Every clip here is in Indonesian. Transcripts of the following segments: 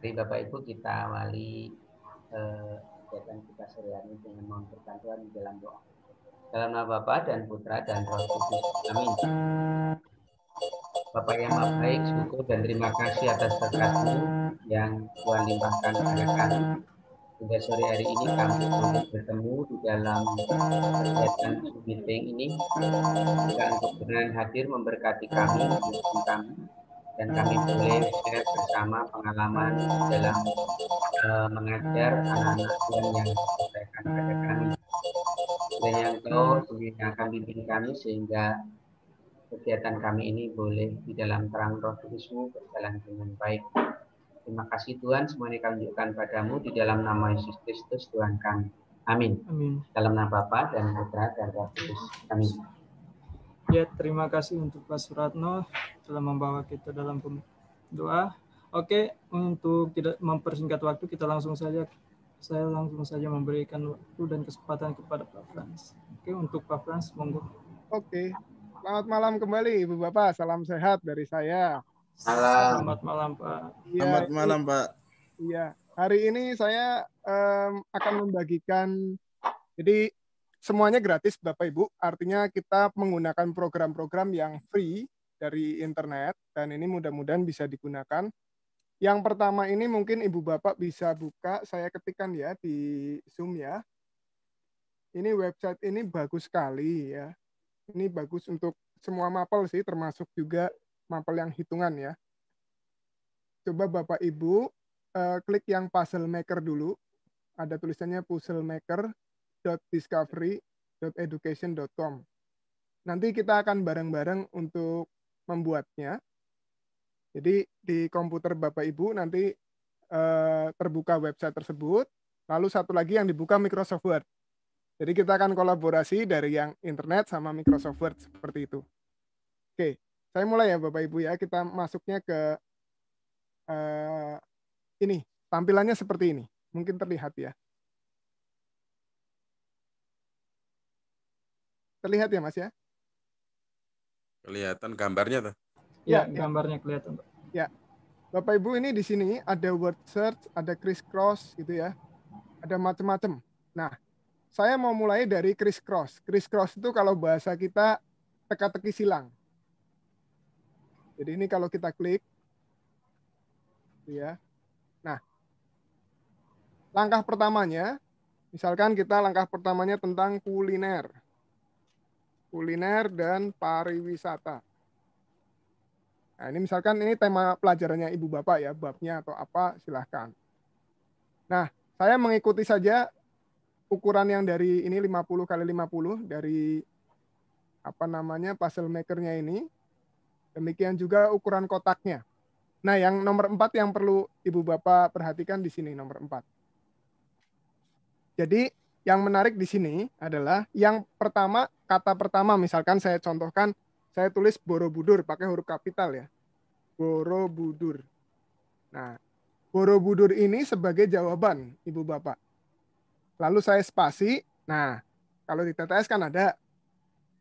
Mari Bapak Ibu kita awali kegiatan kita sore hari ini dengan mohon perbantuan di dalam doa. Dalam nama Bapa dan Putra dan Roh Kudus. Amin. Bapak yang maha baik, syukur dan terima kasih atas berkat-Mu yang Tuhan limpahkan kepada kami. Hingga sore hari ini kami boleh bertemu di dalam kegiatan Zoom meeting ini. Jika Engkau berkenan hadir memberkati kami, memimpin kami, dan kami boleh share bersama pengalaman dalam mengajar anak-anak Tuhan yang disampaikan kepada kami. Kiranya Engkau sendiri akan bimbing kami sehingga kegiatan kami ini boleh di dalam terang Roh Kudus-Mu berjalan dengan baik. Terima kasih Tuhan, semuanya kami tunjukkan padamu di dalam nama Yesus Kristus Tuhan kami. Amin. Amin. Dalam nama Bapa dan Putra dan Roh Kudus. Amin. Ya, terima kasih untuk Pak Suratno telah membawa kita dalam doa. Oke, untuk tidak mempersingkat waktu, saya langsung saja memberikan waktu dan kesempatan kepada Pak Frans. Oke, untuk Pak Frans, monggo. Oke, selamat malam kembali Ibu Bapak, salam sehat dari saya. Selamat malam Pak. Selamat malam Pak. Iya, hari ini saya akan membagikan, jadi semuanya gratis Bapak Ibu, artinya kita menggunakan program-program yang free dari internet, dan ini mudah-mudahan bisa digunakan. Yang pertama ini mungkin Ibu Bapak bisa buka, saya ketikkan ya di Zoom ya. Ini website ini bagus sekali ya. Ini bagus untuk semua mapel sih, termasuk juga mapel yang hitungan ya. Coba Bapak Ibu klik yang puzzle maker dulu. Ada tulisannya puzzlemaker.discovery.education.com. Nanti kita akan bareng-bareng untuk membuatnya. Jadi di komputer Bapak Ibu nanti terbuka website tersebut. Lalu satu lagi yang dibuka Microsoft Word. Jadi kita akan kolaborasi dari yang internet sama Microsoft Word seperti itu. Oke, saya mulai ya Bapak Ibu ya. Kita masuknya ke ini. Tampilannya seperti ini. Mungkin terlihat ya. Terlihat ya Mas ya? Kelihatan gambarnya tuh. Ya, gambarnya kelihatan Pak. Ya. Bapak Ibu ini di sini ada word search, ada crisscross gitu ya. Ada macam-macam. Nah, saya mau mulai dari crisscross. Crisscross itu kalau bahasa kita teka-teki silang. Jadi ini kalau kita klik, ya. Nah, langkah pertamanya, misalkan kita langkah pertamanya tentang kuliner. Kuliner dan pariwisata. Nah, ini misalkan ini tema pelajarannya Ibu Bapak ya, babnya atau apa, silahkan. Nah, saya mengikuti saja ukuran yang dari ini 50 kali 50 dari apa namanya puzzle makernya ini. Demikian juga ukuran kotaknya. Nah, yang nomor 4 yang perlu Ibu Bapak perhatikan di sini nomor 4. Jadi, yang menarik di sini adalah yang pertama, kata pertama misalkan saya contohkan, saya tulis Borobudur pakai huruf kapital ya. Borobudur. Nah, Borobudur ini sebagai jawaban Ibu Bapak. Lalu saya spasi. Nah, kalau di TTS kan ada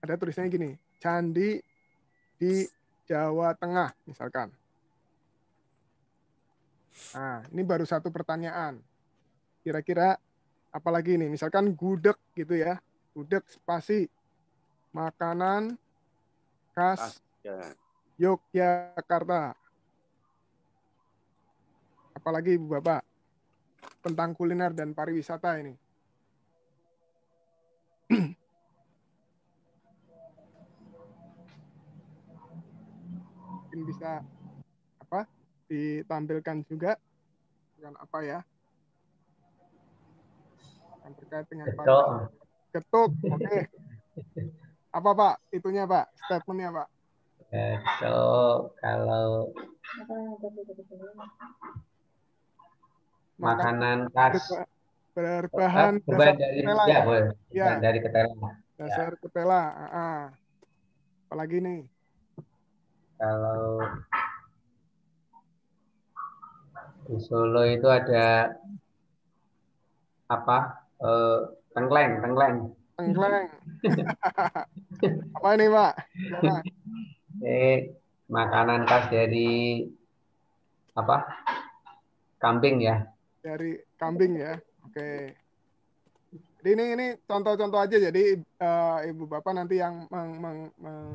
tulisannya gini, Candi di Jawa Tengah misalkan. Nah, ini baru satu pertanyaan. Kira-kira apalagi ini? Misalkan gudeg gitu ya. Gudeg spasi makanan khas Yogyakarta. Apalagi Ibu Bapak tentang kuliner dan pariwisata ini. Mungkin bisa apa? Ditampilkan juga dengan apa ya? Yang terkait dengan pariwisata. Ketuk, oke. Apa Pak? Itunya Pak, statementnya Pak. Kalau makanan khas berbahan dasar ketela ya. Ya, dari ketela. Dasar ketela. Apalagi nih? Kalau di Solo itu ada apa? Tengkleng. Tengkleng. Apa ini Pak? Makanan khas dari apa? Kambing ya. Dari kambing ya. Oke. Jadi ini contoh-contoh aja. Jadi Ibu Bapak nanti yang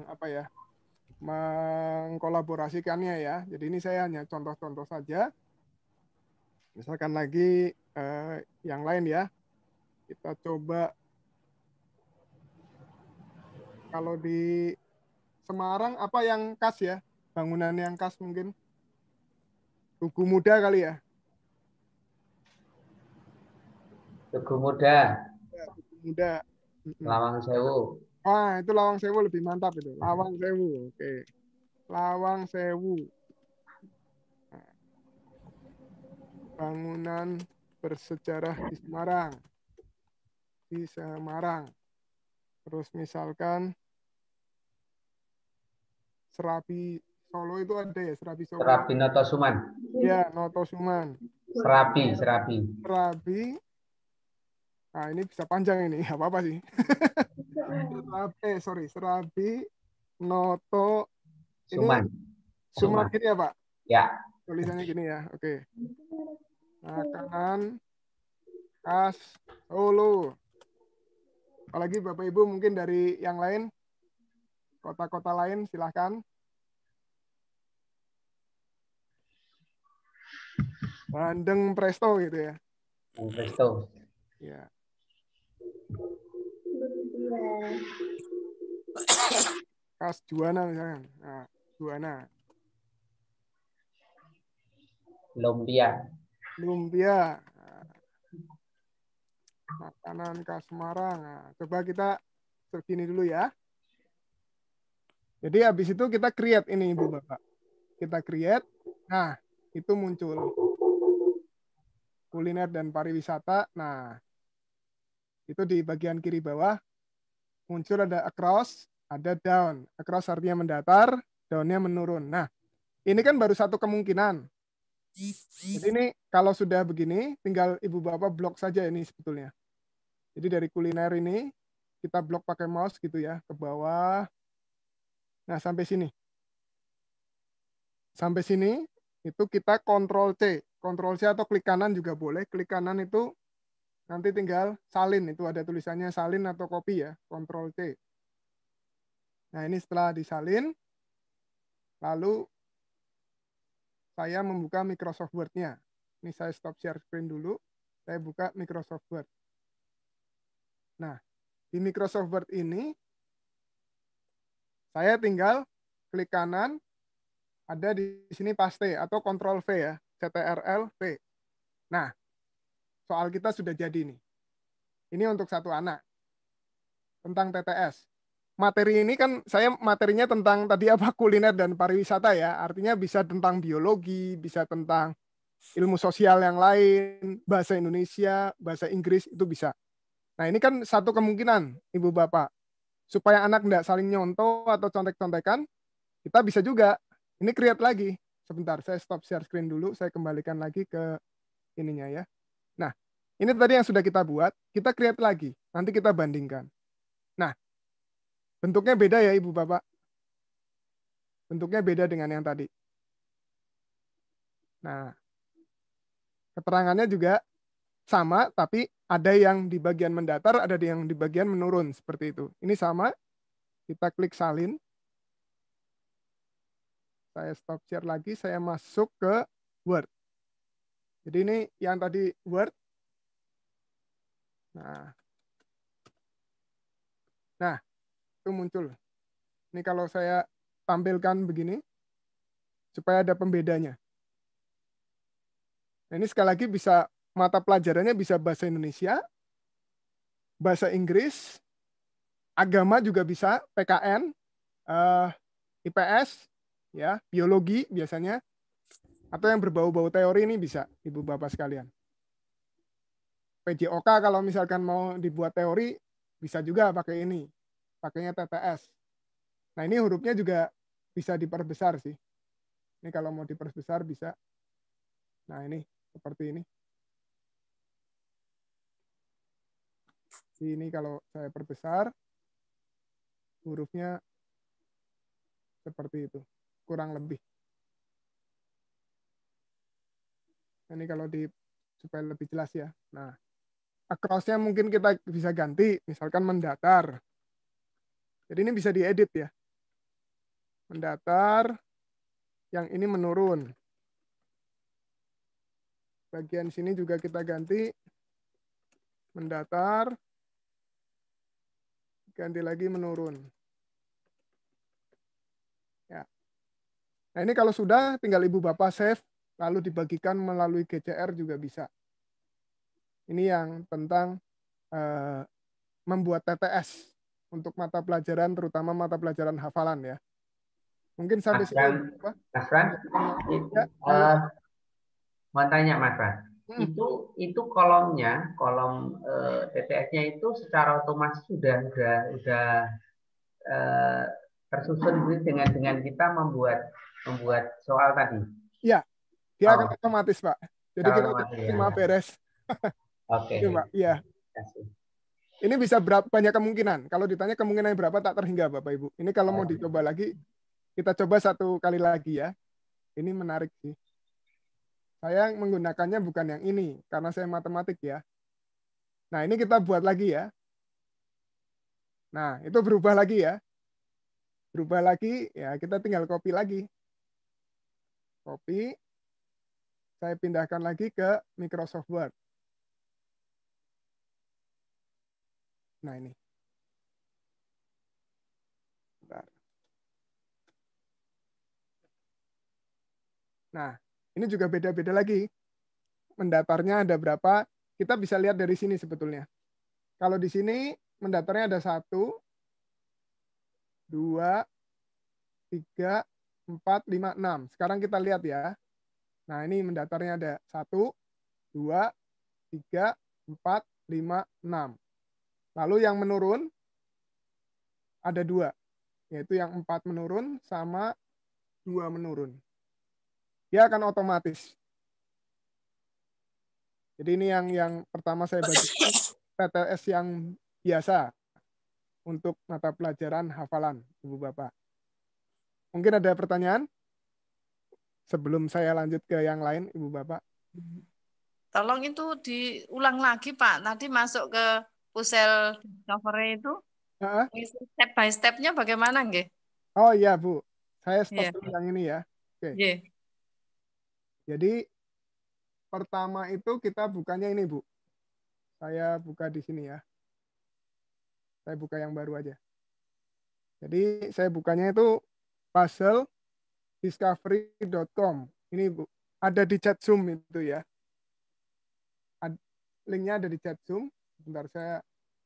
apa ya, mengkolaborasikannya ya. Jadi ini saya hanya contoh-contoh saja. Misalkan lagi yang lain ya. Kita coba kalau di Semarang apa yang khas ya? Bangunan yang khas mungkin Tugu Muda kali ya. Tugu Muda, Ya, Tugu Muda. Lawang Sewu. Ah, itu Lawang Sewu lebih mantap itu. Lawang Sewu. Oke. Lawang Sewu. Nah, bangunan bersejarah di Semarang. Di Semarang. Terus misalkan Serabi Solo itu ada ya, Serabi Solo. Serabi Notosuman. Ya, Notosuman. Serabi. Serabi. Nah, ini bisa panjang ini, apa-apa sih. Serabi Noto Suman. ini Suman gini ya, Pak? Ya. Tulisannya gini ya. Oke. Makanan khas Solo. Apalagi Bapak Ibu mungkin dari yang lain, kota-kota lain silahkan. Bandeng Presto gitu ya. Presto. Ya. Khas Juwana misalnya. Nah, Juwana. Lumpia. Makanan khas Semarang. Nah, coba kita segini dulu ya. Jadi habis itu kita create ini Ibu Bapak. Kita create. Nah, itu muncul kuliner dan pariwisata. Nah, itu di bagian kiri bawah muncul ada across, ada down. Across artinya mendatar, down-nya menurun. Nah, ini kan baru satu kemungkinan. Jadi ini kalau sudah begini, tinggal Ibu Bapak blok saja ini sebetulnya. Jadi dari kuliner ini, kita blok pakai mouse gitu ya, ke bawah. Nah, sampai sini. Sampai sini, itu kita Ctrl C. Ctrl C atau klik kanan juga boleh. Klik kanan itu nanti tinggal salin. Itu ada tulisannya salin atau copy ya. Ctrl C. Nah, ini setelah disalin, lalu saya membuka Microsoft Word-nya. Ini saya stop share screen dulu. Saya buka Microsoft Word. Nah, di Microsoft Word ini, saya tinggal klik kanan, ada di sini paste atau Ctrl V ya, CTRL V. Nah, soal kita sudah jadi nih. Ini untuk satu anak. Tentang TTS. Materi ini kan saya materinya tentang tadi apa kuliner dan pariwisata ya. Artinya bisa tentang biologi, bisa tentang ilmu sosial yang lain, bahasa Indonesia, bahasa Inggris itu bisa. Nah, ini kan satu kemungkinan, Ibu Bapak. Supaya anak tidak saling nyontoh atau contek-contekan, kita bisa juga. Ini create lagi. Sebentar, saya stop share screen dulu. Saya kembalikan lagi ke ininya ya. Nah, ini tadi yang sudah kita buat. Kita create lagi. Nanti kita bandingkan. Nah, bentuknya beda ya Ibu Bapak. Bentuknya beda dengan yang tadi. Nah, keterangannya juga sama, tapi ada yang di bagian mendatar, ada yang di bagian menurun. Seperti itu. Ini sama. Kita klik salin. Saya stop share lagi, saya masuk ke Word. Jadi ini yang tadi Word. Nah, itu muncul. Ini kalau saya tampilkan begini, supaya ada pembedanya. Nah, ini sekali lagi bisa, mata pelajarannya bisa bahasa Indonesia, bahasa Inggris, agama juga bisa, PKN, IPS, ya, biologi biasanya, atau yang berbau-bau teori ini bisa, Ibu Bapak sekalian. PJOK kalau misalkan mau dibuat teori, bisa juga pakai ini. Pakainya TTS. Nah, ini hurufnya juga bisa diperbesar sih. Ini kalau mau diperbesar bisa. Nah, ini seperti ini. Ini kalau saya perbesar, hurufnya seperti itu. Kurang lebih. Ini kalau di supaya lebih jelas ya. Nah, across-nya mungkin kita bisa ganti, misalkan mendatar. Jadi ini bisa diedit ya. Mendatar, yang ini menurun. Bagian sini juga kita ganti mendatar, ganti lagi menurun. Ya. Nah ini kalau sudah tinggal Ibu Bapak save, lalu dibagikan melalui GCR juga bisa. Ini yang tentang membuat TTS untuk mata pelajaran, terutama mata pelajaran hafalan ya. Mungkin sampai Mas sini. Fran, Mas Fran, Ya, halo. mau tanya Mas Fran, Hmm. itu kolomnya, kolom TTS-nya itu secara otomatis sudah tersusun dengan kita membuat soal tadi. Ya, dia akan Oh, otomatis Pak. Jadi secara kita otomatis ya. terima beres. Oke. Iya Pak, iya. Kasih. Ini bisa banyak kemungkinan. Kalau ditanya kemungkinan berapa tak terhingga Bapak Ibu. Ini kalau mau dicoba lagi, kita coba satu kali lagi ya. Ini menarik sih. Saya menggunakannya bukan yang ini, karena saya matematik ya. Nah ini kita buat lagi ya. Nah itu berubah lagi ya. Berubah lagi, ya kita tinggal copy lagi. Copy. Saya pindahkan lagi ke Microsoft Word. Nah ini. Bentar. Nah, ini juga beda-beda lagi. Mendatarnya ada berapa? Kita bisa lihat dari sini sebetulnya. Kalau di sini mendatarnya ada 1, 2, 3, 4, 5, 6. Sekarang kita lihat ya. Nah, ini mendatarnya ada 1, 2, 3, 4, 5, 6. Lalu yang menurun ada 2. Yaitu yang 4 menurun sama 2 menurun. Dia akan otomatis. Jadi ini yang pertama saya bagikan TTS yang biasa untuk mata pelajaran hafalan, Ibu Bapak. Mungkin ada pertanyaan sebelum saya lanjut ke yang lain, Ibu Bapak. Tolong itu diulang lagi Pak. Nanti masuk ke pusel discovery itu. Step by step-nya bagaimana nggih? Oh iya Bu, saya stop Iya. dulu yang ini ya. Oke. Nggih. Jadi pertama itu kita bukanya ini Bu. Saya buka di sini ya. Saya buka yang baru aja. Jadi saya bukanya itu puzzlediscovery.com. Ini Bu, ada di chat Zoom itu ya. Linknya ada di chat Zoom. Bentar saya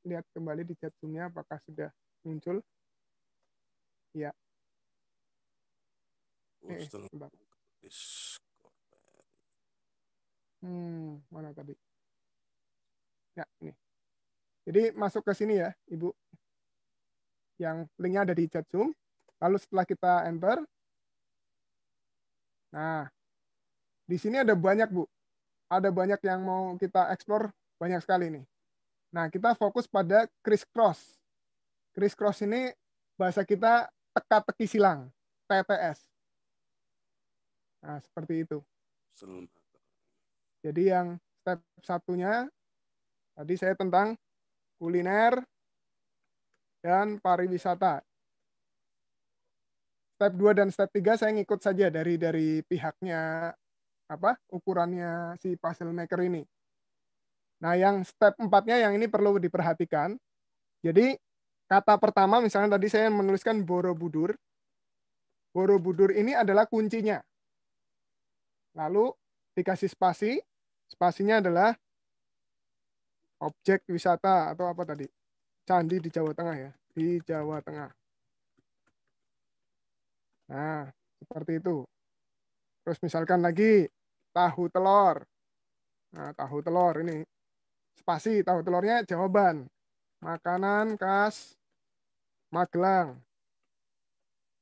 lihat kembali di chat Zoom-nya apakah sudah muncul. Ya. Bentar. Mana tadi? Ya, ini. Jadi masuk ke sini ya, Ibu. Yang linknya ada di chat Zoom. Lalu setelah kita enter, nah, di sini ada banyak, Bu. Ada banyak yang mau kita explore, banyak sekali nih. Nah, kita fokus pada crisscross. Crisscross ini bahasa kita teka-teki silang, TTS. Nah, seperti itu. Jadi yang step satunya, tadi saya tentang kuliner dan pariwisata. Step 2 dan step 3 saya ngikut saja dari pihaknya ukurannya si puzzle maker ini. Nah, yang step 4-nya yang ini perlu diperhatikan. Jadi kata pertama misalnya tadi saya menuliskan Borobudur. Borobudur ini adalah kuncinya. Lalu dikasih spasi. Spasinya adalah objek wisata atau apa tadi? Candi di Jawa Tengah ya. Di Jawa Tengah. Nah, seperti itu. Terus misalkan lagi tahu telur. Nah, tahu telur ini spasi, tahu telurnya jawaban. Makanan khas Magelang.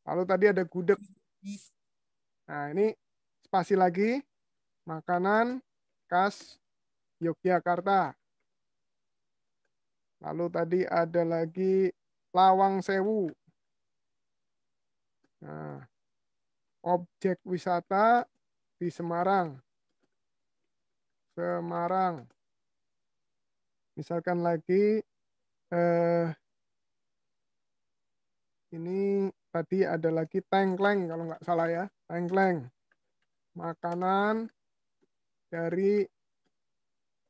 Lalu tadi ada gudeg. Nah, ini spasi lagi. Makanan khas Yogyakarta. Lalu tadi ada lagi Lawang Sewu. Nah, objek wisata di Semarang. Semarang. Misalkan lagi ini tadi ada lagi tengkleng kalau nggak salah ya, tengkleng. Makanan dari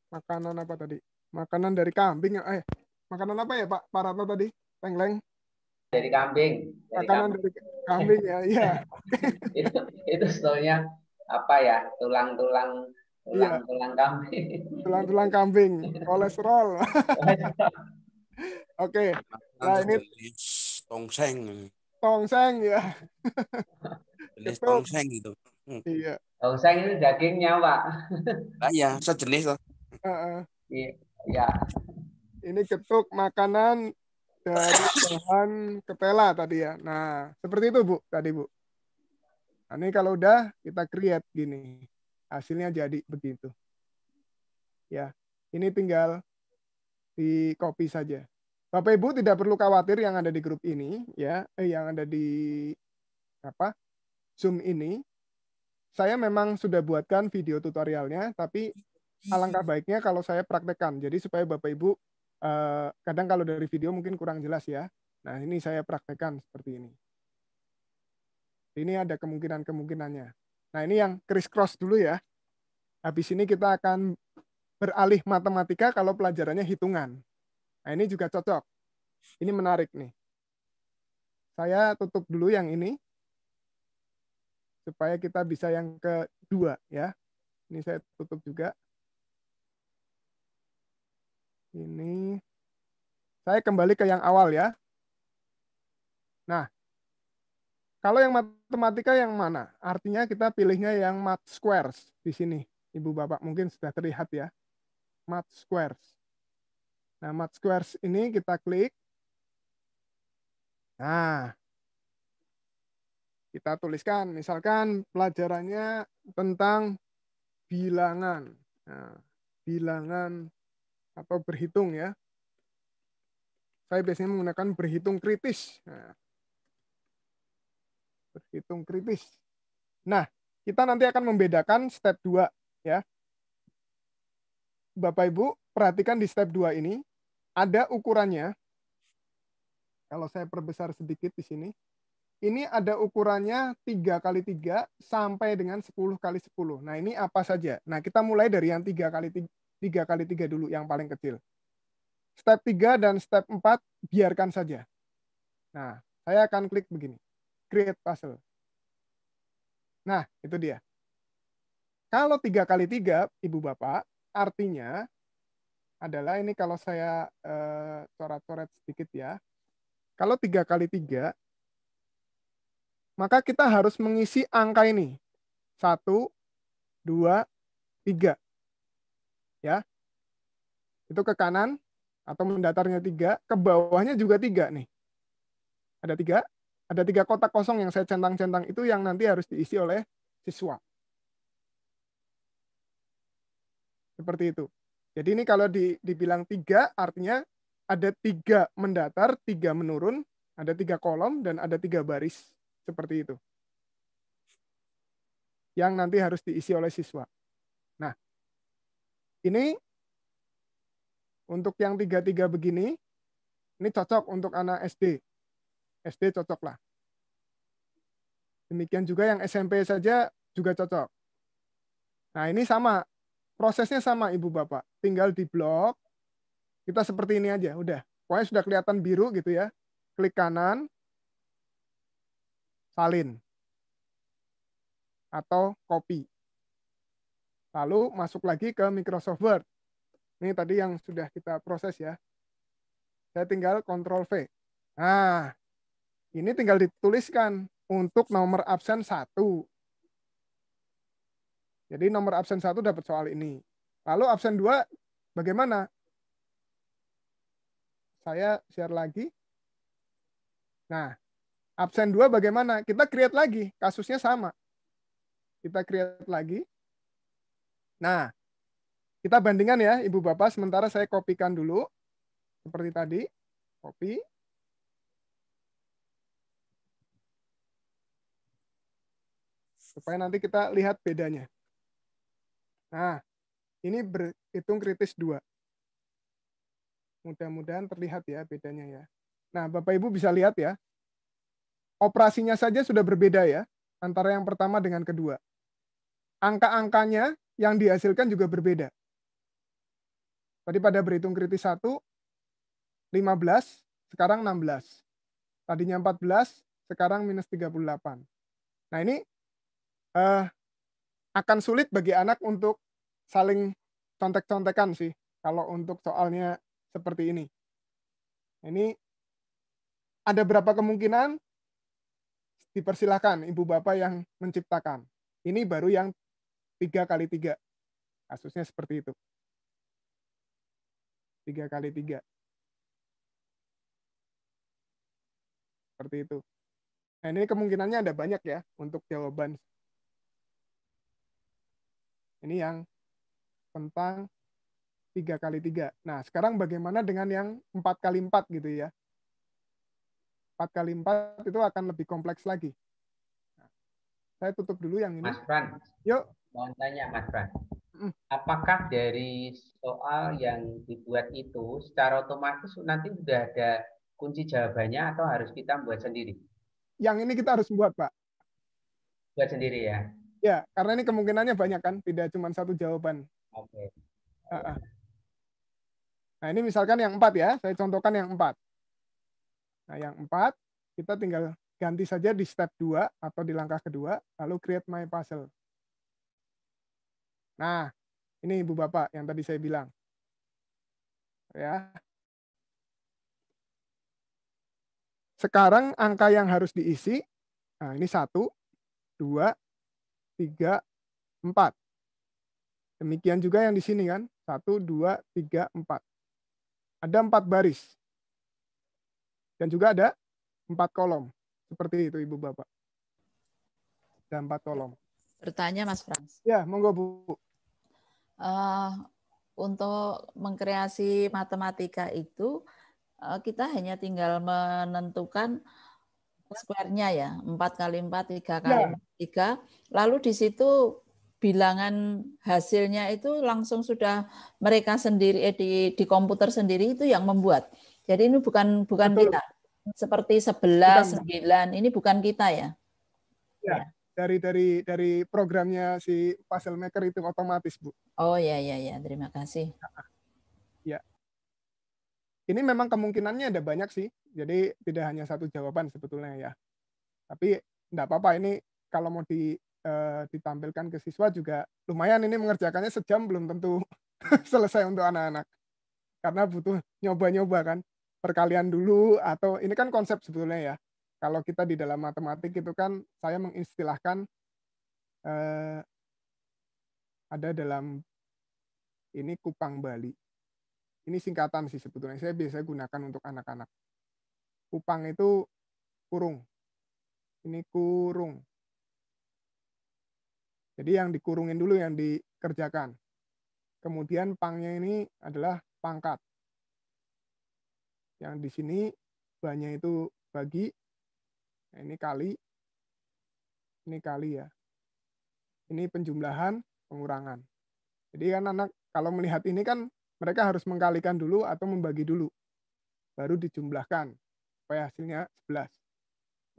makanan apa tadi? Makanan dari kambing. Makanan apa ya Pak Ratno tadi? Tengkleng. Dari kambing. Makanan dari kambing ya, iya. itu sebetulnya apa ya? Tulang-tulang kambing. Tulang-tulang kambing, kolesterol. Oke. Nah, ini tongseng. Tongseng ya. Jenis tongseng gitu. Iya. Tongseng itu dagingnya, Pak. Ah ya, sejenis loh. Iya. Ini getuk makanan dari bahan ketela tadi ya. Nah, seperti itu Bu, tadi Bu. Nah, ini kalau udah kita create gini. Hasilnya jadi begitu. Ya, ini tinggal di copy saja. Bapak Ibu tidak perlu khawatir yang ada di grup ini ya, yang ada di Zoom ini. Saya memang sudah buatkan video tutorialnya, tapi alangkah baiknya kalau saya praktekkan. Jadi supaya Bapak Ibu kadang kalau dari video mungkin kurang jelas ya. Nah, ini saya praktekkan seperti ini. Ini ada kemungkinan-kemungkinannya. Nah, ini yang criss-cross dulu ya. Habis ini kita akan beralih matematika kalau pelajarannya hitungan. Nah, ini juga cocok. Ini menarik nih. Saya tutup dulu yang ini. Supaya kita bisa yang kedua ya. Ini saya tutup juga. Ini. Saya kembali ke yang awal ya. Nah, kalau yang matematika yang mana? Artinya kita pilihnya yang math squares di sini. Ibu Bapak mungkin sudah terlihat ya. Math squares. Nah, math squares ini kita klik. Nah, kita tuliskan. Misalkan pelajarannya tentang bilangan. Nah, bilangan atau berhitung ya. Saya biasanya menggunakan berhitung kritis. Nah, berhitung kritis. Nah, kita nanti akan membedakan step 2 ya. Bapak Ibu, perhatikan di step 2 ini ada ukurannya. Kalau saya perbesar sedikit di sini. Ini ada ukurannya 3 kali 3 sampai dengan 10 kali 10. Nah, ini apa saja? Nah, kita mulai dari yang 3 kali 3 dulu yang paling kecil. Step 3 dan step 4 biarkan saja. Nah, saya akan klik begini. Create puzzle. Nah, itu dia. Kalau 3 kali 3, Ibu Bapak, artinya adalah ini kalau saya coret-coret sedikit ya. Kalau 3 kali 3, maka kita harus mengisi angka ini. 1, 2, 3. Ya. Itu ke kanan, atau mendatarnya 3, ke bawahnya juga 3 nih. Ada 3, ada 3 kotak kosong yang saya centang-centang itu yang nanti harus diisi oleh siswa. Seperti itu. Jadi ini kalau dibilang 3 artinya ada 3 mendatar, 3 menurun, ada 3 kolom, dan ada 3 baris. Seperti itu. Yang nanti harus diisi oleh siswa. Nah, ini untuk yang 3-3 begini, ini cocok untuk anak SD. SD cocok lah. Demikian juga yang SMP saja juga cocok. Nah, ini sama. Prosesnya sama, Ibu Bapak. Tinggal di blok. Kita seperti ini aja, udah. Pokoknya sudah kelihatan biru gitu ya. Klik kanan. Salin. Atau copy. Lalu masuk lagi ke Microsoft Word. Ini tadi yang sudah kita proses ya. Saya tinggal Ctrl V. Nah, ini tinggal dituliskan untuk nomor absen 1. Jadi nomor absen 1 dapat soal ini. Lalu absen 2 bagaimana? Saya share lagi. Nah, absen 2 bagaimana? Kita create lagi. Kasusnya sama. Kita create lagi. Nah, kita bandingkan ya, Ibu Bapak. Sementara saya kopikan dulu. Seperti tadi. Copy. Supaya nanti kita lihat bedanya. Nah, Ini berhitung kritis 2. Mudah-mudahan terlihat ya bedanya ya. Nah, Bapak Ibu bisa lihat ya. Operasinya saja sudah berbeda ya antara yang pertama dengan kedua. Angka-angkanya yang dihasilkan juga berbeda. Tadi pada berhitung kritis 1, 15, sekarang 16. Tadinya 14, sekarang minus 38. Nah, ini akan sulit bagi anak untuk saling contek-contekan sih kalau untuk soalnya seperti ini. Ini ada berapa kemungkinan? Dipersilahkan Ibu Bapak yang menciptakan. Ini baru yang 3 kali 3. Kasusnya seperti itu. 3 kali 3. Seperti itu. Nah, ini kemungkinannya ada banyak ya untuk jawaban. Ini yang tentang 3 kali 3. Nah, sekarang bagaimana dengan yang 4 kali 4 gitu ya. 4 kali 4 itu akan lebih kompleks lagi. Nah, saya tutup dulu yang ini. Mas Fran, yuk. Mau tanya Mas Fran, apakah dari soal yang dibuat itu secara otomatis nanti sudah ada kunci jawabannya atau harus kita buat sendiri? Yang ini kita harus buat, Pak. Buat sendiri ya? Ya, karena ini kemungkinannya banyak kan, tidak cuma satu jawaban. Oke. Nah, ini misalkan yang 4 ya, saya contohkan yang 4. Nah, yang 4, kita tinggal ganti saja di step 2 atau di langkah kedua, lalu create my puzzle. Nah, ini Ibu Bapak yang tadi saya bilang. Ya. Sekarang angka yang harus diisi, nah ini 1, 2, 3, 4. Demikian juga yang di sini kan, 1, 2, 3, 4. Ada 4 baris. Dan juga ada 4 kolom. Seperti itu Ibu Bapak. Ada 4 kolom. Bertanya Mas Frans. Ya, monggo Bu. Untuk mengkreasi matematika itu, kita hanya tinggal menentukan square-nya ya, 4 kali 4, 3 kali 3. Lalu di situ bilangan hasilnya itu langsung sudah mereka sendiri di komputer sendiri itu yang membuat. Jadi ini bukan kita. Seperti 11, 9, ini bukan kita ya. Ya. Dari programnya si Puzzle Maker itu otomatis, Bu. Oh ya, terima kasih. Ya. Ini memang kemungkinannya ada banyak sih. Jadi tidak hanya satu jawaban sebetulnya ya. Tapi enggak apa-apa, ini kalau mau ditampilkan ke siswa juga lumayan, ini mengerjakannya sejam belum tentu selesai untuk anak-anak. Karena butuh nyoba-nyoba kan. Perkalian dulu, atau ini kan konsep sebetulnya ya. Kalau kita di dalam matematik itu kan saya mengistilahkan ada dalam ini Kupang Bali. Ini singkatan sih sebetulnya. Saya biasa gunakan untuk anak-anak. Kupang itu kurung. Ini kurung. Jadi yang dikurungin dulu yang dikerjakan. Kemudian pangnya ini adalah pangkat. Yang di sini banyak itu bagi. Nah, ini kali ya. Ini penjumlahan, pengurangan. Jadi kan anak kalau melihat ini kan mereka harus mengkalikan dulu atau membagi dulu. Baru dijumlahkan supaya hasilnya 11.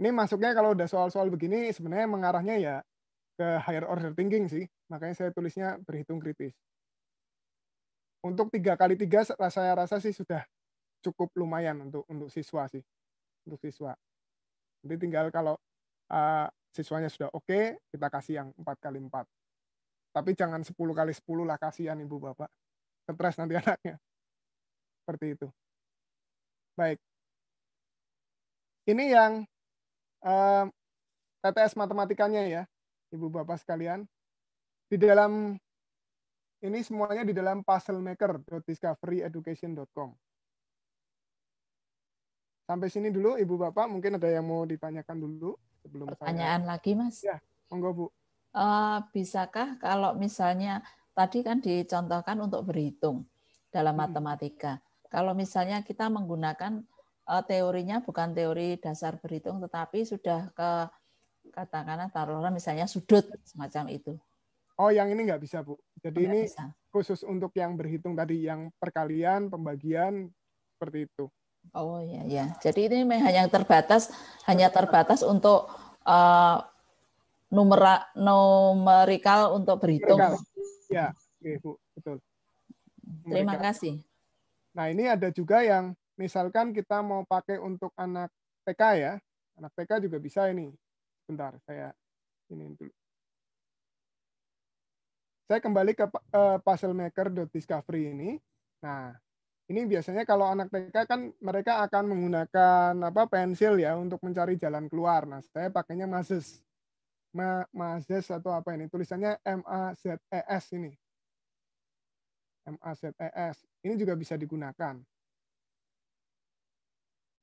Ini masuknya kalau udah soal-soal begini sebenarnya mengarahnya ya ke higher order thinking sih. Makanya saya tulisnya berhitung kritis. Untuk 3 kali 3 saya rasa sih sudah cukup lumayan untuk siswa sih. Untuk siswa. Nanti tinggal kalau siswanya sudah oke, kita kasih yang 4 kali 4. Tapi jangan 10 kali 10 lah, kasihan Ibu Bapak. Stres nanti anaknya. Seperti itu. Baik. Ini yang TTS matematikanya ya, Ibu Bapak sekalian. Di dalam ini semuanya di dalam puzzlemaker.discoveryeducation.com. Sampai sini dulu Ibu Bapak, mungkin ada yang mau ditanyakan dulu sebelum pertanyaan lagi Mas. Ya, monggo Bu. Bisakah kalau misalnya tadi kan dicontohkan untuk berhitung dalam matematika. Kalau misalnya kita menggunakan teorinya bukan teori dasar berhitung, tetapi sudah ke katakanlah taruhlah misalnya sudut semacam itu. Oh, yang ini nggak bisa, Bu. Jadi Nggak ini bisa. khusus untuk yang berhitung tadi, yang perkalian, pembagian, seperti itu. Oh ya, ya. Jadi ini hanya terbatas untuk numerikal untuk berhitung. Ya, oke, Bu, betul. Terima kasih. Nah, ini ada juga yang misalkan kita mau pakai untuk anak TK ya. Anak TK juga bisa ini. Bentar, saya ini dulu. Saya kembali ke puzzlemaker.discovery ini. Nah, ini biasanya kalau anak TK kan mereka akan menggunakan pensil ya untuk mencari jalan keluar. Nah, saya pakainya Mazes. Mazes atau apa ini? Tulisannya MAZES ini. MAZES. Ini juga bisa digunakan.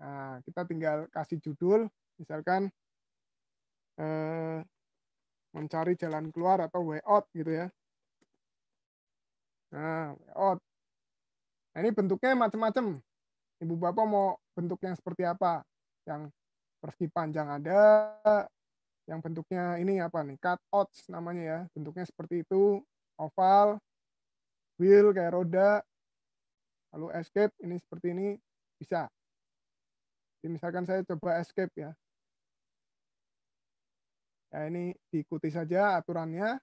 Nah, kita tinggal kasih judul, misalkan mencari jalan keluar atau way out gitu ya. Nah, way out. Nah, ini bentuknya macam-macam. Ibu Bapak mau bentuk yang seperti apa? Yang persegi panjang ada, yang bentuknya ini apa nih? Cut out namanya ya. Bentuknya seperti itu, oval, wheel kayak roda, lalu escape ini seperti ini bisa. Jadi misalkan saya coba escape ya. Ya ini diikuti saja aturannya.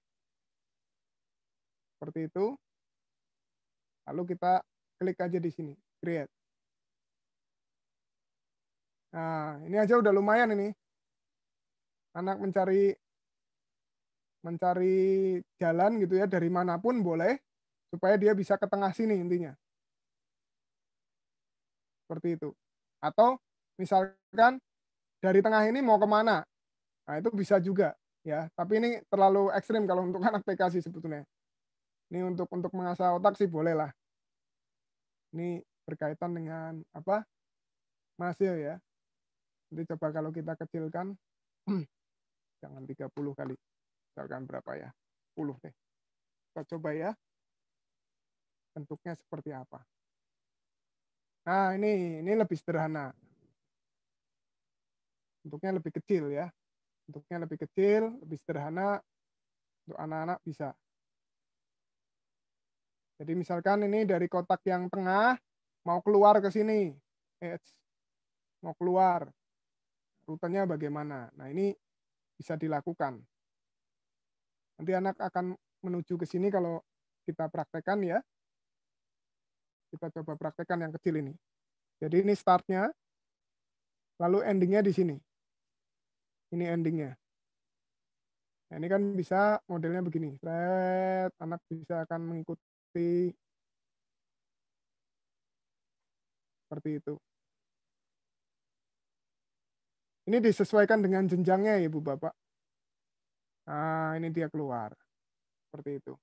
Seperti itu. Lalu kita klik aja di sini, create. Nah, ini aja udah lumayan ini. Anak mencari jalan gitu ya, dari manapun boleh, supaya dia bisa ke tengah sini intinya. Seperti itu. Atau misalkan dari tengah ini mau kemana? Nah, itu bisa juga ya. Tapi ini terlalu ekstrim kalau untuk anak TK sih sebetulnya. Ini untuk mengasah otak sih boleh lah. Ini berkaitan dengan apa? Masih ya. Nanti coba kalau kita kecilkan, jangan 30 kali. Misalkan berapa ya? 10 deh. Kita coba ya. Bentuknya seperti apa. Nah, ini lebih sederhana. Bentuknya lebih kecil ya. Bentuknya lebih kecil, lebih sederhana. Untuk anak-anak bisa. Jadi misalkan ini dari kotak yang tengah, mau keluar ke sini. Mau keluar. Rutenya bagaimana. Nah, ini bisa dilakukan. Nanti anak akan menuju ke sini kalau kita praktekkan ya. Kita coba praktekkan yang kecil ini. Jadi ini startnya, lalu endingnya di sini. Ini endingnya. Nah, ini kan bisa modelnya begini. Anak bisa akan mengikuti seperti itu. Ini disesuaikan dengan jenjangnya ya, Ibu Bapak. Nah, ini dia keluar. Seperti itu.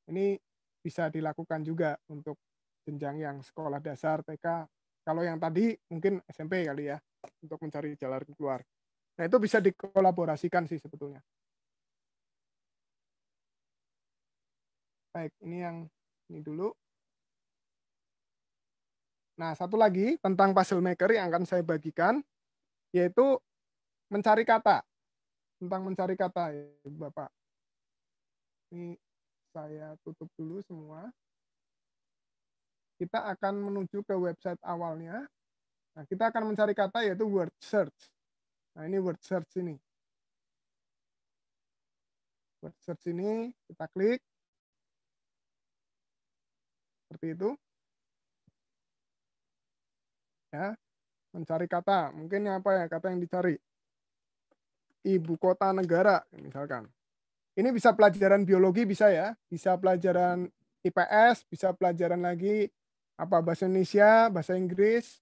Ini bisa dilakukan juga untuk jenjang yang sekolah dasar, TK. Kalau yang tadi mungkin SMP kali ya, untuk mencari jalan keluar. Nah, itu bisa dikolaborasikan sih sebetulnya. Baik, ini yang ini dulu. Nah, satu lagi tentang puzzle maker yang akan saya bagikan, yaitu mencari kata. Tentang mencari kata ya, Bapak. Ini saya tutup dulu semua. Kita akan menuju ke website awalnya. Nah, kita akan mencari kata yaitu word search. Nah, ini word search ini. Word search ini kita klik. Seperti itu. Ya, mencari kata. Mungkin apa ya kata yang dicari? Ibu kota negara misalkan. Ini bisa pelajaran biologi bisa ya, bisa pelajaran IPS, bisa pelajaran lagi bahasa Indonesia, bahasa Inggris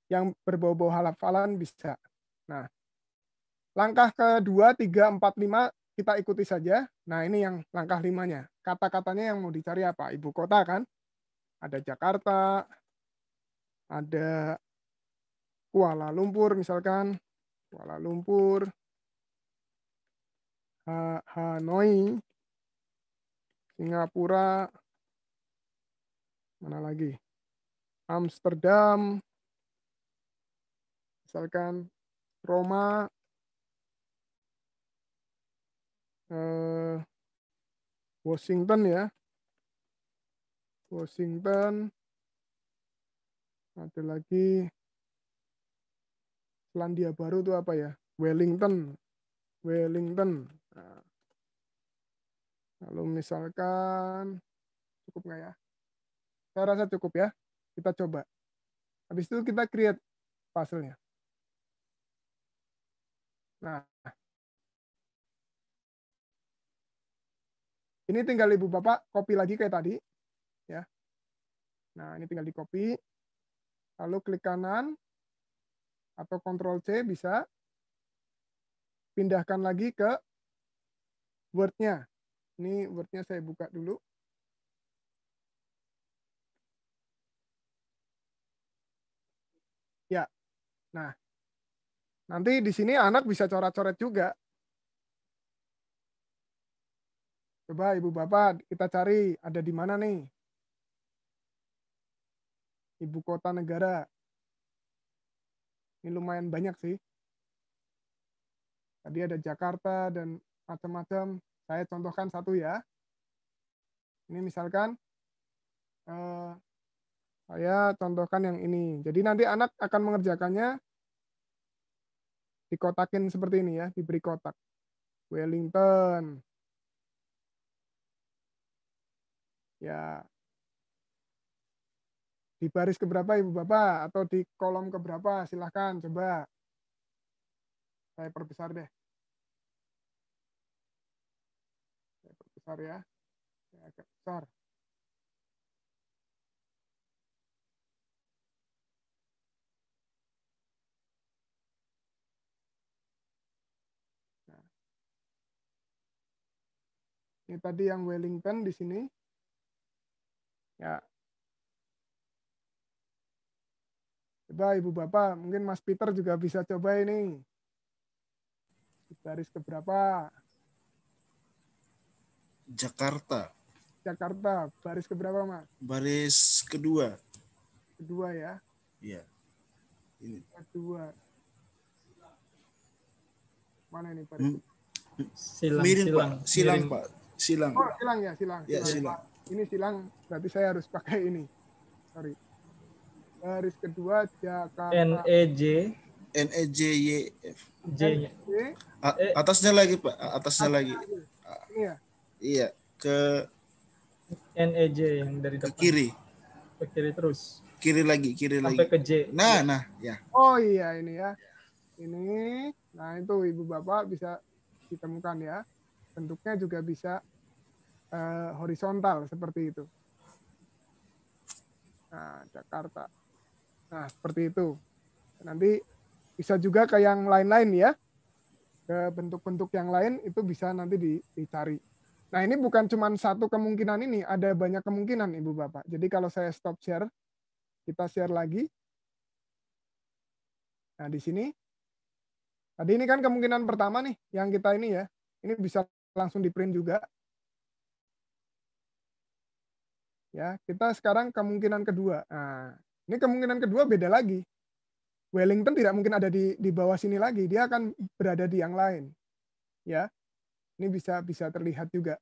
yang berbau-bau hafalan bisa. Nah, langkah kedua, 3, 4, 5 kita ikuti saja. Nah, ini yang langkah 5-nya. Kata-katanya yang mau dicari apa? Ibu kota kan? Ada Jakarta, ada Kuala Lumpur misalkan, Kuala Lumpur, Hanoi, Singapura, mana lagi? Amsterdam, misalkan Roma, Washington ya. Washington. Ada lagi Selandia Baru itu apa ya? Wellington. Wellington. Nah, lalu misalkan cukup nggak ya? Saya rasa cukup ya. Kita coba. Habis itu kita create puzzle-nya. Nah, ini tinggal Ibu Bapak copy lagi kayak tadi. Ya. Nah, ini tinggal di copy. Lalu klik kanan atau Ctrl C bisa. Pindahkan lagi ke Word-nya. Ini Word-nya saya buka dulu. Ya. Nah, nanti di sini anak bisa coret-coret juga. Coba Ibu Bapak kita cari ada di mana nih? Ibu kota negara. Ini lumayan banyak sih. Tadi ada Jakarta dan macam-macam. Saya contohkan satu ya. Ini misalkan saya contohkan yang ini. Jadi nanti anak akan mengerjakannya dikotakin seperti ini ya, diberi kotak. Wellington. Ya. Di baris keberapa Ibu Bapak atau di kolom keberapa? Silahkan coba. Saya perbesar deh. Saya perbesar ya. Saya agak besar. Nah. Ini tadi yang Wellington di sini. Ya. Coba Ibu Bapak, mungkin Mas Peter juga bisa coba ini. Di baris keberapa? Jakarta. Jakarta, baris keberapa Mas? Baris kedua. Kedua ya. Iya. Ini. Kedua. Mana ini baris? Silang, Miring, silang. Pak. Silang, Miring. Pak. Silang. Oh, silang ya, silang. Ya, silang. Ini silang, berarti saya harus pakai ini. Sorry. Baris kedua Jakarta. NEJ. NEJYF. J-nya. Atasnya lagi, Pak. Atasnya lagi. Ini ya? Iya, ke NEJ yang dari ke depan. kiri. Ke kiri terus. Kiri lagi, kiri Sampai lagi. ke J. Nah, ya. Oh iya ini ya. Ini. Nah, itu Ibu Bapak bisa ditemukan ya. Bentuknya juga bisa horizontal seperti itu. Nah, Jakarta. Nah, seperti itu. Nanti bisa juga ke yang lain-lain ya. Ke bentuk-bentuk yang lain itu bisa nanti dicari. Nah, ini bukan cuma satu kemungkinan ini, ada banyak kemungkinan Ibu Bapak. Jadi kalau saya stop share, kita share lagi. Nah, di sini. Tadi ini kan kemungkinan pertama nih, yang kita ini ya. Ini bisa langsung di print juga. Ya, kita sekarang kemungkinan kedua. Nah, ini kemungkinan kedua beda lagi. Wellington tidak mungkin ada di bawah sini lagi, dia akan berada di yang lain. Ya. Ini bisa terlihat juga.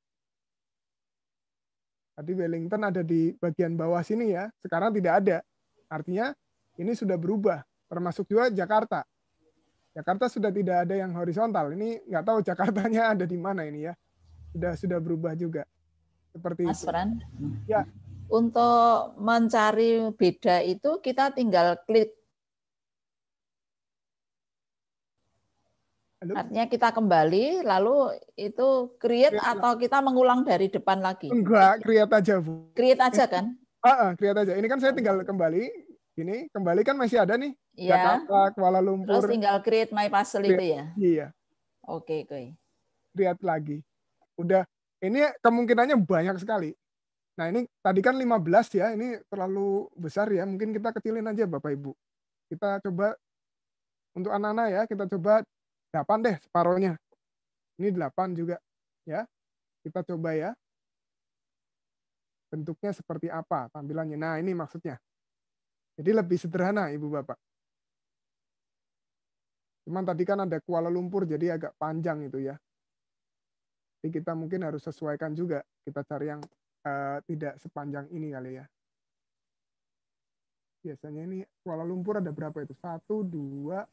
Tadi Wellington ada di bagian bawah sini ya, sekarang tidak ada. Artinya ini sudah berubah, termasuk juga Jakarta. Jakarta sudah tidak ada yang horizontal. Ini nggak tahu Jakartanya ada di mana ini ya. Sudah berubah juga. Seperti Mas itu. Fran, Ya. untuk mencari beda itu kita tinggal klik. Halo? Artinya kita kembali, lalu itu create atau kita mengulang dari depan lagi? Enggak, create aja Bu. Create aja kan? Create aja. Ini kan saya tinggal kembali. Ini kembali kan masih ada nih. Iya. Jakarta, Kuala Lumpur. Terus tinggal create my puzzle itu ya? Iya. Oke. Create lagi. Udah. Ini kemungkinannya banyak sekali. Nah ini tadi kan 15 ya. Ini terlalu besar ya. Mungkin kita kecilin aja Bapak Ibu. Kita coba untuk anak-anak ya. Kita coba 8 deh separohnya. Ini 8 juga. Ya. Kita coba ya. Bentuknya seperti apa tampilannya. Nah ini maksudnya. Jadi lebih sederhana Ibu Bapak. Cuman tadi kan ada Kuala Lumpur jadi agak panjang itu ya. Jadi kita mungkin harus sesuaikan juga Kita cari yang tidak sepanjang ini kali ya. Biasanya ini Kuala Lumpur ada berapa itu? 1, 2,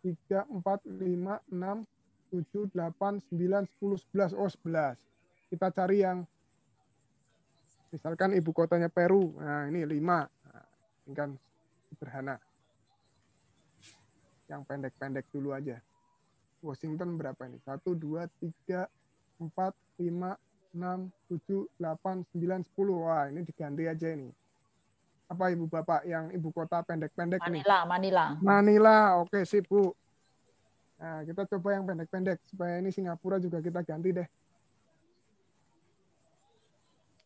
3, 4, 5, 6, 7, 8, 9, 10, 11. Oh, 11. Kita cari yang misalkan ibu kotanya Peru. Nah, ini 5. Nah, ini kan sederhana. Yang pendek-pendek dulu aja. Washington berapa ini? 1, 2, 3, 4, 5, 6, 7, 8, 9, 10. Wah, ini diganti aja ini. Apa Ibu Bapak yang ibu kota pendek-pendek nih? Manila. Oke, sip, Bu. Nah, kita coba yang pendek-pendek supaya ini Singapura juga kita ganti deh.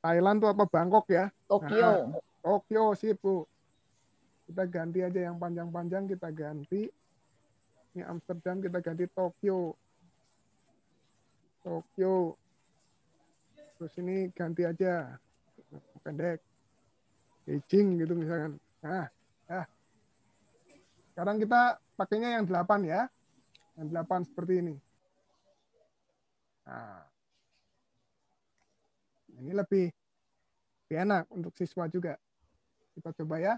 Thailand tuh apa Bangkok ya? Tokyo. Nah, Tokyo, sip, Bu. Kita ganti aja yang panjang-panjang, kita ganti. Ini Amsterdam, kita ganti Tokyo. Tokyo. Terus ini ganti aja. Pendek. Beijing gitu misalkan. Nah, sekarang kita pakainya yang 8 ya. Yang 8 seperti ini. Nah, ini lebih enak untuk siswa juga. Kita coba ya.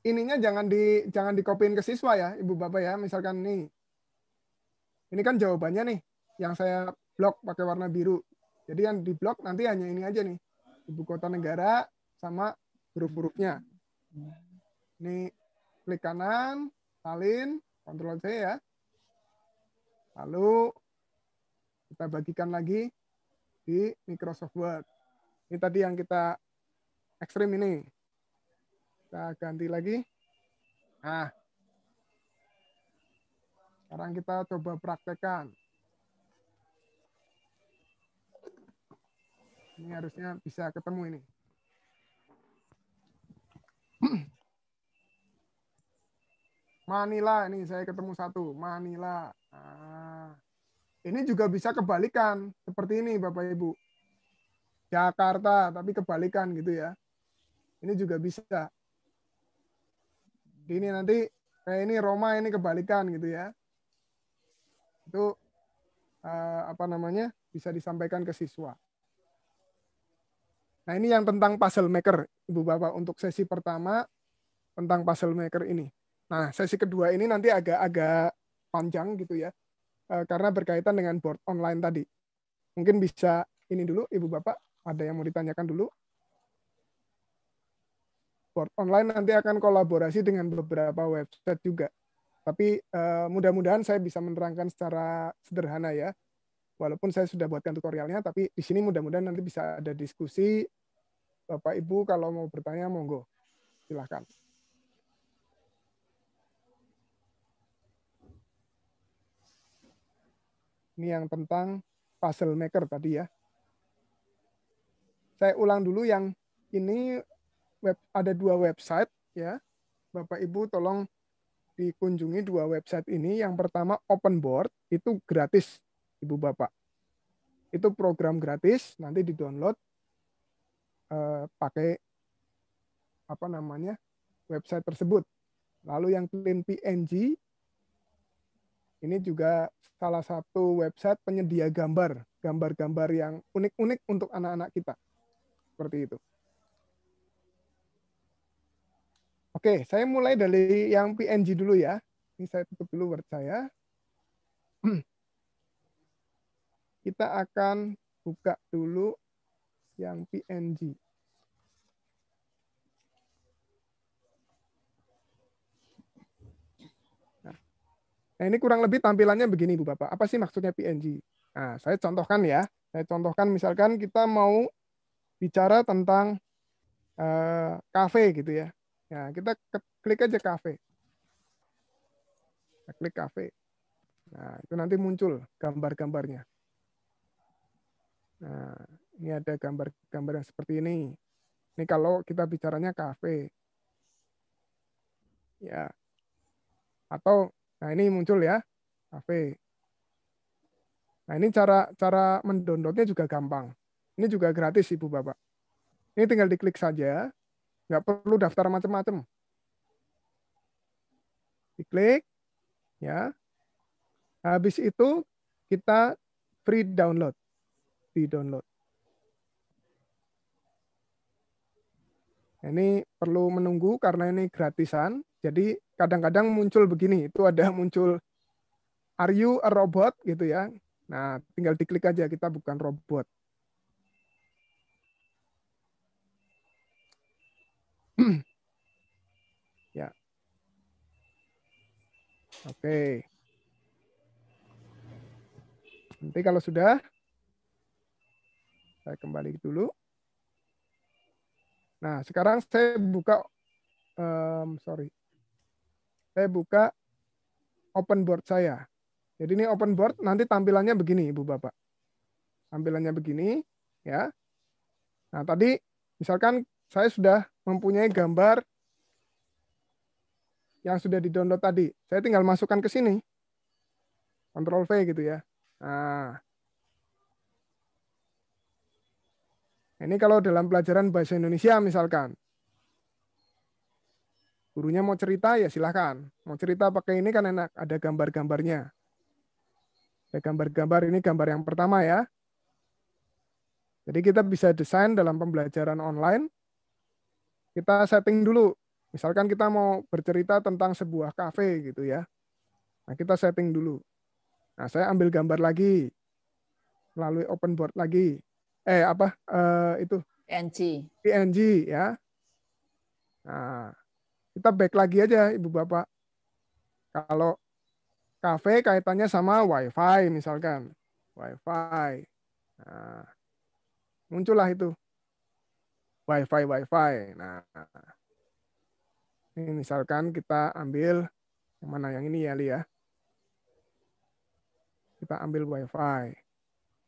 Ininya jangan dikopiin ke siswa ya, Ibu Bapak ya. Misalkan nih. Ini kan jawabannya nih yang saya blok pakai warna biru. Jadi yang di blok nanti hanya ini aja nih. Ibu kota negara sama huruf-hurufnya. Ini klik kanan, salin, Ctrl C ya. Lalu kita bagikan lagi di Microsoft Word. Ini tadi yang kita ekstrim ini. Kita ganti lagi. Nah, sekarang kita coba praktekkan. Ini harusnya bisa ketemu ini. Manila, ini saya ketemu 1. Manila. Nah, ini juga bisa kebalikan. Seperti ini Bapak Ibu. Jakarta, tapi kebalikan gitu ya. Ini juga bisa. Ini nanti kayak ini Roma, ini kebalikan gitu ya. Itu apa namanya, bisa disampaikan ke siswa. Nah, ini yang tentang puzzle maker, Ibu Bapak, untuk sesi pertama tentang puzzle maker ini. Nah, sesi kedua ini nanti agak panjang gitu ya, karena berkaitan dengan board online tadi. Mungkin bisa ini dulu, Ibu Bapak, ada yang mau ditanyakan dulu? Board online nanti akan kolaborasi dengan beberapa website juga. Tapi mudah-mudahan saya bisa menerangkan secara sederhana ya. Walaupun saya sudah buatkan tutorialnya, tapi di sini mudah-mudahan nanti bisa ada diskusi. Bapak Ibu kalau mau bertanya, monggo. Silahkan. Ini yang tentang puzzle maker tadi ya. Saya ulang dulu yang ini ada 2 website ya. Bapak Ibu tolong dikunjungi 2 website ini. Yang pertama OpenBoard, itu gratis Ibu Bapak. Itu program gratis, nanti di-download pakai apa namanya website tersebut. Lalu yang Clean PNG ini juga salah satu website penyedia gambar-gambar yang unik-unik untuk anak-anak kita. Seperti itu. Oke, saya mulai dari yang PNG dulu ya. Ini saya tutup dulu Word saya. Kita akan buka dulu yang PNG. Nah, ini kurang lebih tampilannya begini, Bu Bapak. Apa sih maksudnya PNG? Nah, saya contohkan ya. Saya contohkan misalkan kita mau bicara tentang kafe gitu ya. Nah, kita klik aja kafe. Kita klik kafe. Nah, itu nanti muncul gambar-gambarnya. Nah, ini ada gambar-gambar yang seperti ini. Ini kalau kita bicaranya kafe. Ya. Atau, nah ini muncul ya, kafe. Nah, ini cara mendownloadnya juga gampang. Ini juga gratis, Ibu Bapak. Ini tinggal diklik saja. Nggak perlu daftar macam-macam. Diklik. Ya. Habis itu kita free download. di-download. Ini perlu menunggu karena ini gratisan. Jadi kadang-kadang muncul begini, itu ada muncul "Are you a robot?" gitu ya. Nah, tinggal diklik aja, kita bukan robot. Ya. Oke. Nanti kalau sudah, saya kembali dulu. Nah, sekarang saya buka, saya buka open board saya. Jadi ini open board, nanti tampilannya begini, Ibu Bapak. Tampilannya begini, ya. Nah, tadi misalkan saya sudah mempunyai gambar yang sudah di-download tadi. Saya tinggal masukkan ke sini. Ctrl V gitu ya. Nah, ini kalau dalam pelajaran bahasa Indonesia misalkan. Gurunya mau cerita, ya silahkan. Mau cerita pakai ini kan enak, ada gambar-gambarnya. Ada gambar-gambar, ini gambar yang pertama ya. Jadi kita bisa desain dalam pembelajaran online. Kita setting dulu. Misalkan kita mau bercerita tentang sebuah kafe gitu ya. Nah, kita setting dulu. Nah, saya ambil gambar lagi. Melalui open board lagi. Itu? PNG ya. Nah, kita back lagi aja Ibu Bapak. Kalau kafe kaitannya sama WiFi misalkan. WiFi. Nah, muncullah itu. WiFi. Nah, ini misalkan kita ambil yang mana, yang ini ya, Li ya. Kita ambil WiFi.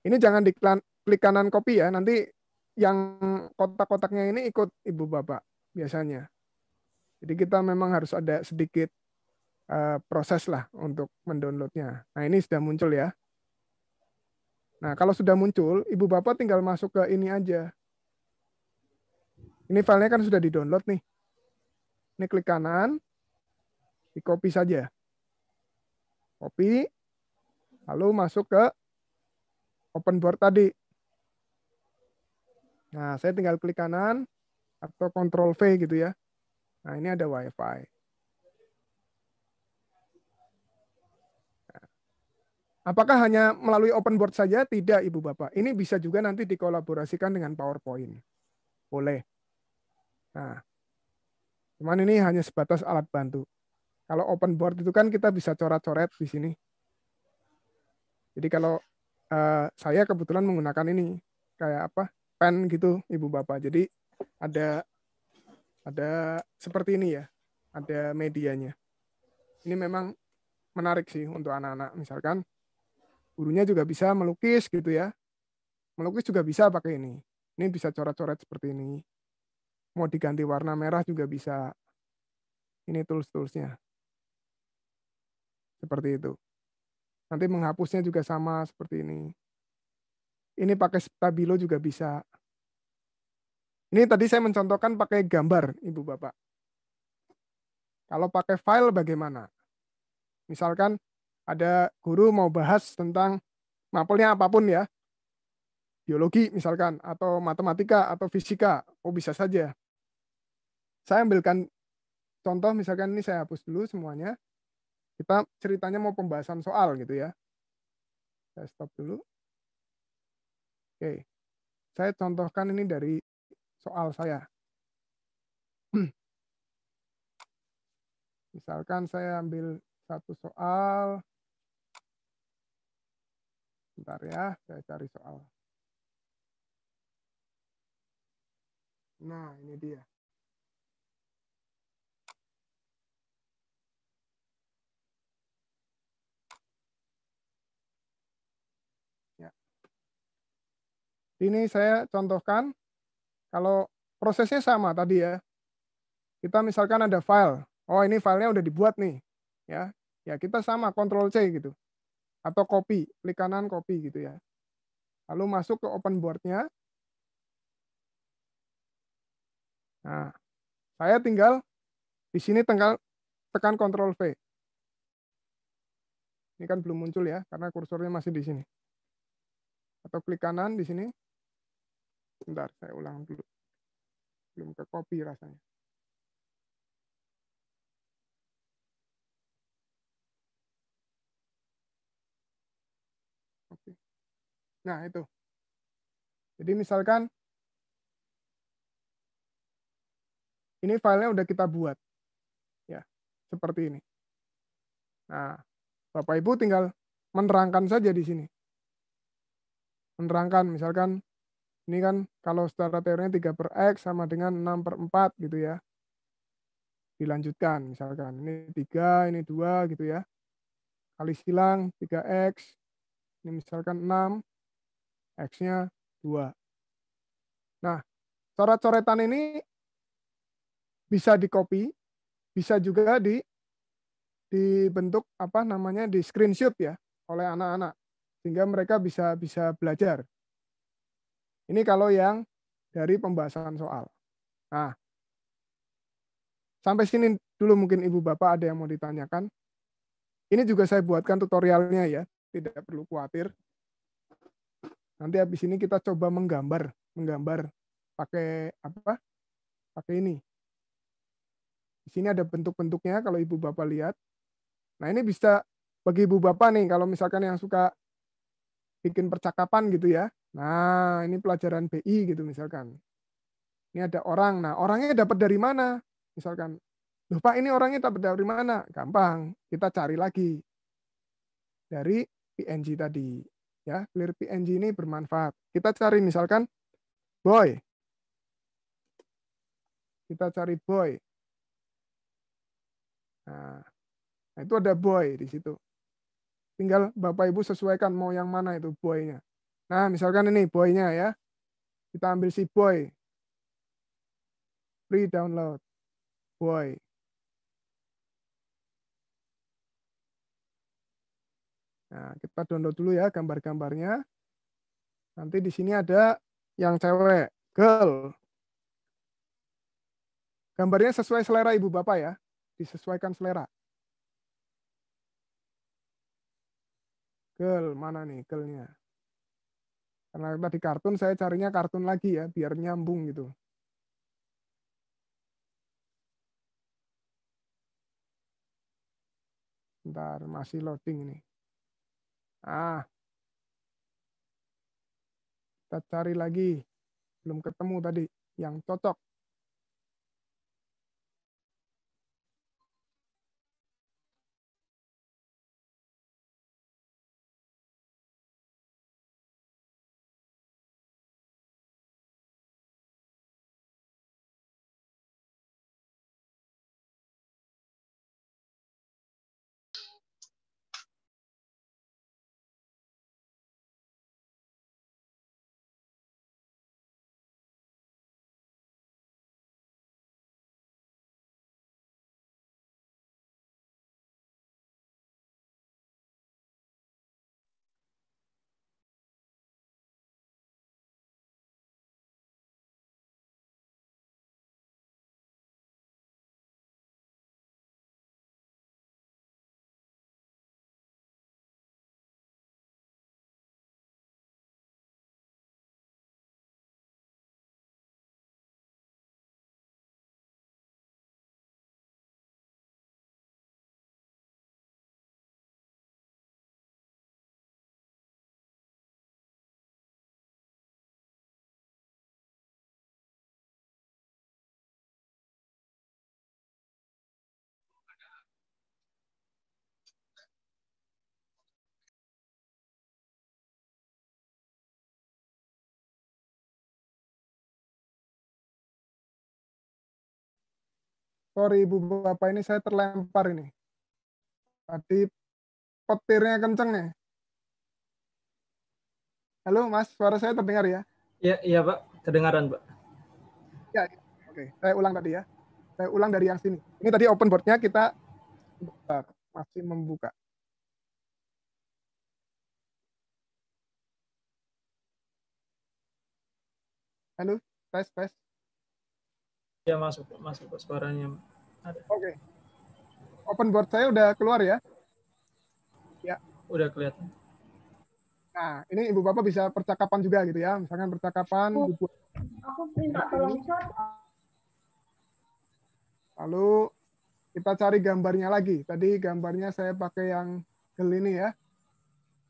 Ini jangan diklik kanan copy ya, nanti yang kotak-kotaknya ini ikut Ibu Bapak biasanya. Jadi kita memang harus ada sedikit proses lah untuk mendownloadnya. Nah, ini sudah muncul ya. Nah, kalau sudah muncul, Ibu Bapak tinggal masuk ke ini aja. Ini filenya kan sudah di-download nih. Ini klik kanan, di-copy saja. Copy, lalu masuk ke open board tadi. Nah, saya tinggal klik kanan, atau Ctrl V gitu ya. Nah, ini ada WiFi. Apakah hanya melalui open board saja? Tidak, Ibu Bapak. Ini bisa juga nanti dikolaborasikan dengan PowerPoint. Boleh. Nah, cuman ini hanya sebatas alat bantu. Kalau open board itu kan kita bisa coret-coret di sini. Jadi kalau saya kebetulan menggunakan ini kayak apa? Pen gitu, Ibu Bapak. Jadi ada seperti ini ya. Ada medianya. Ini memang menarik sih untuk anak-anak. Misalkan gurunya juga bisa melukis gitu ya. Melukis juga bisa pakai ini. Ini bisa coret-coret seperti ini. Mau diganti warna merah juga bisa. Ini tools-toolsnya. Seperti itu. Nanti menghapusnya juga sama seperti ini. Ini pakai stabilo juga bisa. Ini tadi saya mencontohkan pakai gambar, Ibu Bapak. Kalau pakai file bagaimana? Misalkan ada guru mau bahas tentang mapelnya apapun ya. Biologi misalkan, atau matematika, atau fisika. Oh, bisa saja. Saya ambilkan contoh, misalkan ini saya hapus dulu semuanya. Kita ceritanya mau pembahasan soal gitu ya. Saya stop dulu. Oke. Saya contohkan ini dari soal saya. Misalkan saya ambil satu soal. Bentar ya, saya cari soal. Nah, ini dia. Ya. Ini saya contohkan, kalau prosesnya sama tadi ya. Kita misalkan ada file. Oh, ini filenya udah dibuat nih. Ya, kita sama, Ctrl C gitu. Atau copy, klik kanan copy gitu ya. Lalu masuk ke open board-nya. Nah, saya tinggal di sini tekan Ctrl V. Ini kan belum muncul ya, karena kursornya masih di sini. atau klik kanan di sini. Bentar, saya ulang dulu. Belum ke copy rasanya. Oke. Nah, itu. Jadi misalkan ini filenya udah kita buat. Ya, seperti ini. Nah, Bapak Ibu tinggal menerangkan saja di sini. Menerangkan, misalkan ini kan kalau secara teorinya 3/x sama dengan 6/4 gitu ya. Dilanjutkan, misalkan ini 3, ini 2 gitu ya. Kali silang 3x, ini misalkan 6, x-nya 2. Nah, coret-coretan ini bisa di-copy, bisa juga dibentuk apa namanya di screenshot ya oleh anak-anak sehingga mereka bisa belajar. Ini kalau yang dari pembahasan soal. Nah, sampai sini dulu mungkin Ibu Bapak ada yang mau ditanyakan. Ini juga saya buatkan tutorialnya ya, tidak perlu khawatir. Nanti habis ini kita coba menggambar pakai apa? Pakai ini. Di sini ada bentuk-bentuknya kalau Ibu Bapak lihat. Nah, ini bisa bagi Ibu Bapak nih kalau misalkan yang suka bikin percakapan gitu ya. Nah, ini pelajaran BI gitu misalkan. Ini ada orang. Nah, orangnya dapat dari mana? Misalkan, loh Pak, ini orangnya dapat dari mana? Gampang, kita cari lagi dari PNG tadi. Ya, clear PNG ini bermanfaat. Kita cari misalkan boy. Kita cari boy. Nah, itu ada boy di situ. Tinggal Bapak Ibu sesuaikan mau yang mana itu boy-nya. Nah, misalkan ini boy-nya ya. Kita ambil si boy. Free download. Boy. Nah, kita download dulu ya gambar-gambarnya. Nanti di sini ada yang cewek, girl. Gambarnya sesuai selera Ibu Bapak ya. Disesuaikan selera. Girl, mana nih girl-nya? Karena tadi kartun, saya carinya kartun lagi ya, biar nyambung gitu. Bentar, masih loading ini. Ah, kita cari lagi. Belum ketemu tadi yang cocok. Sorry Ibu Bapak, ini saya terlempar ini. Tadi petirnya kenceng nih. Halo Mas, suara saya terdengar ya? Iya Pak, kedengaran Pak. Ya, oke. Saya ulang tadi ya. Saya ulang dari yang sini. Ini tadi open board-nya kita masih membuka. Halo, tes. Ya masuk suaranya. Oke. Open board saya udah keluar ya? Ya. Udah kelihatan. Nah, ini Ibu Bapak bisa percakapan juga gitu ya. Misalkan percakapan dibuat. Aku minta tolong chat. Lalu kita cari gambarnya lagi. Tadi gambarnya saya pakai yang girl ini ya.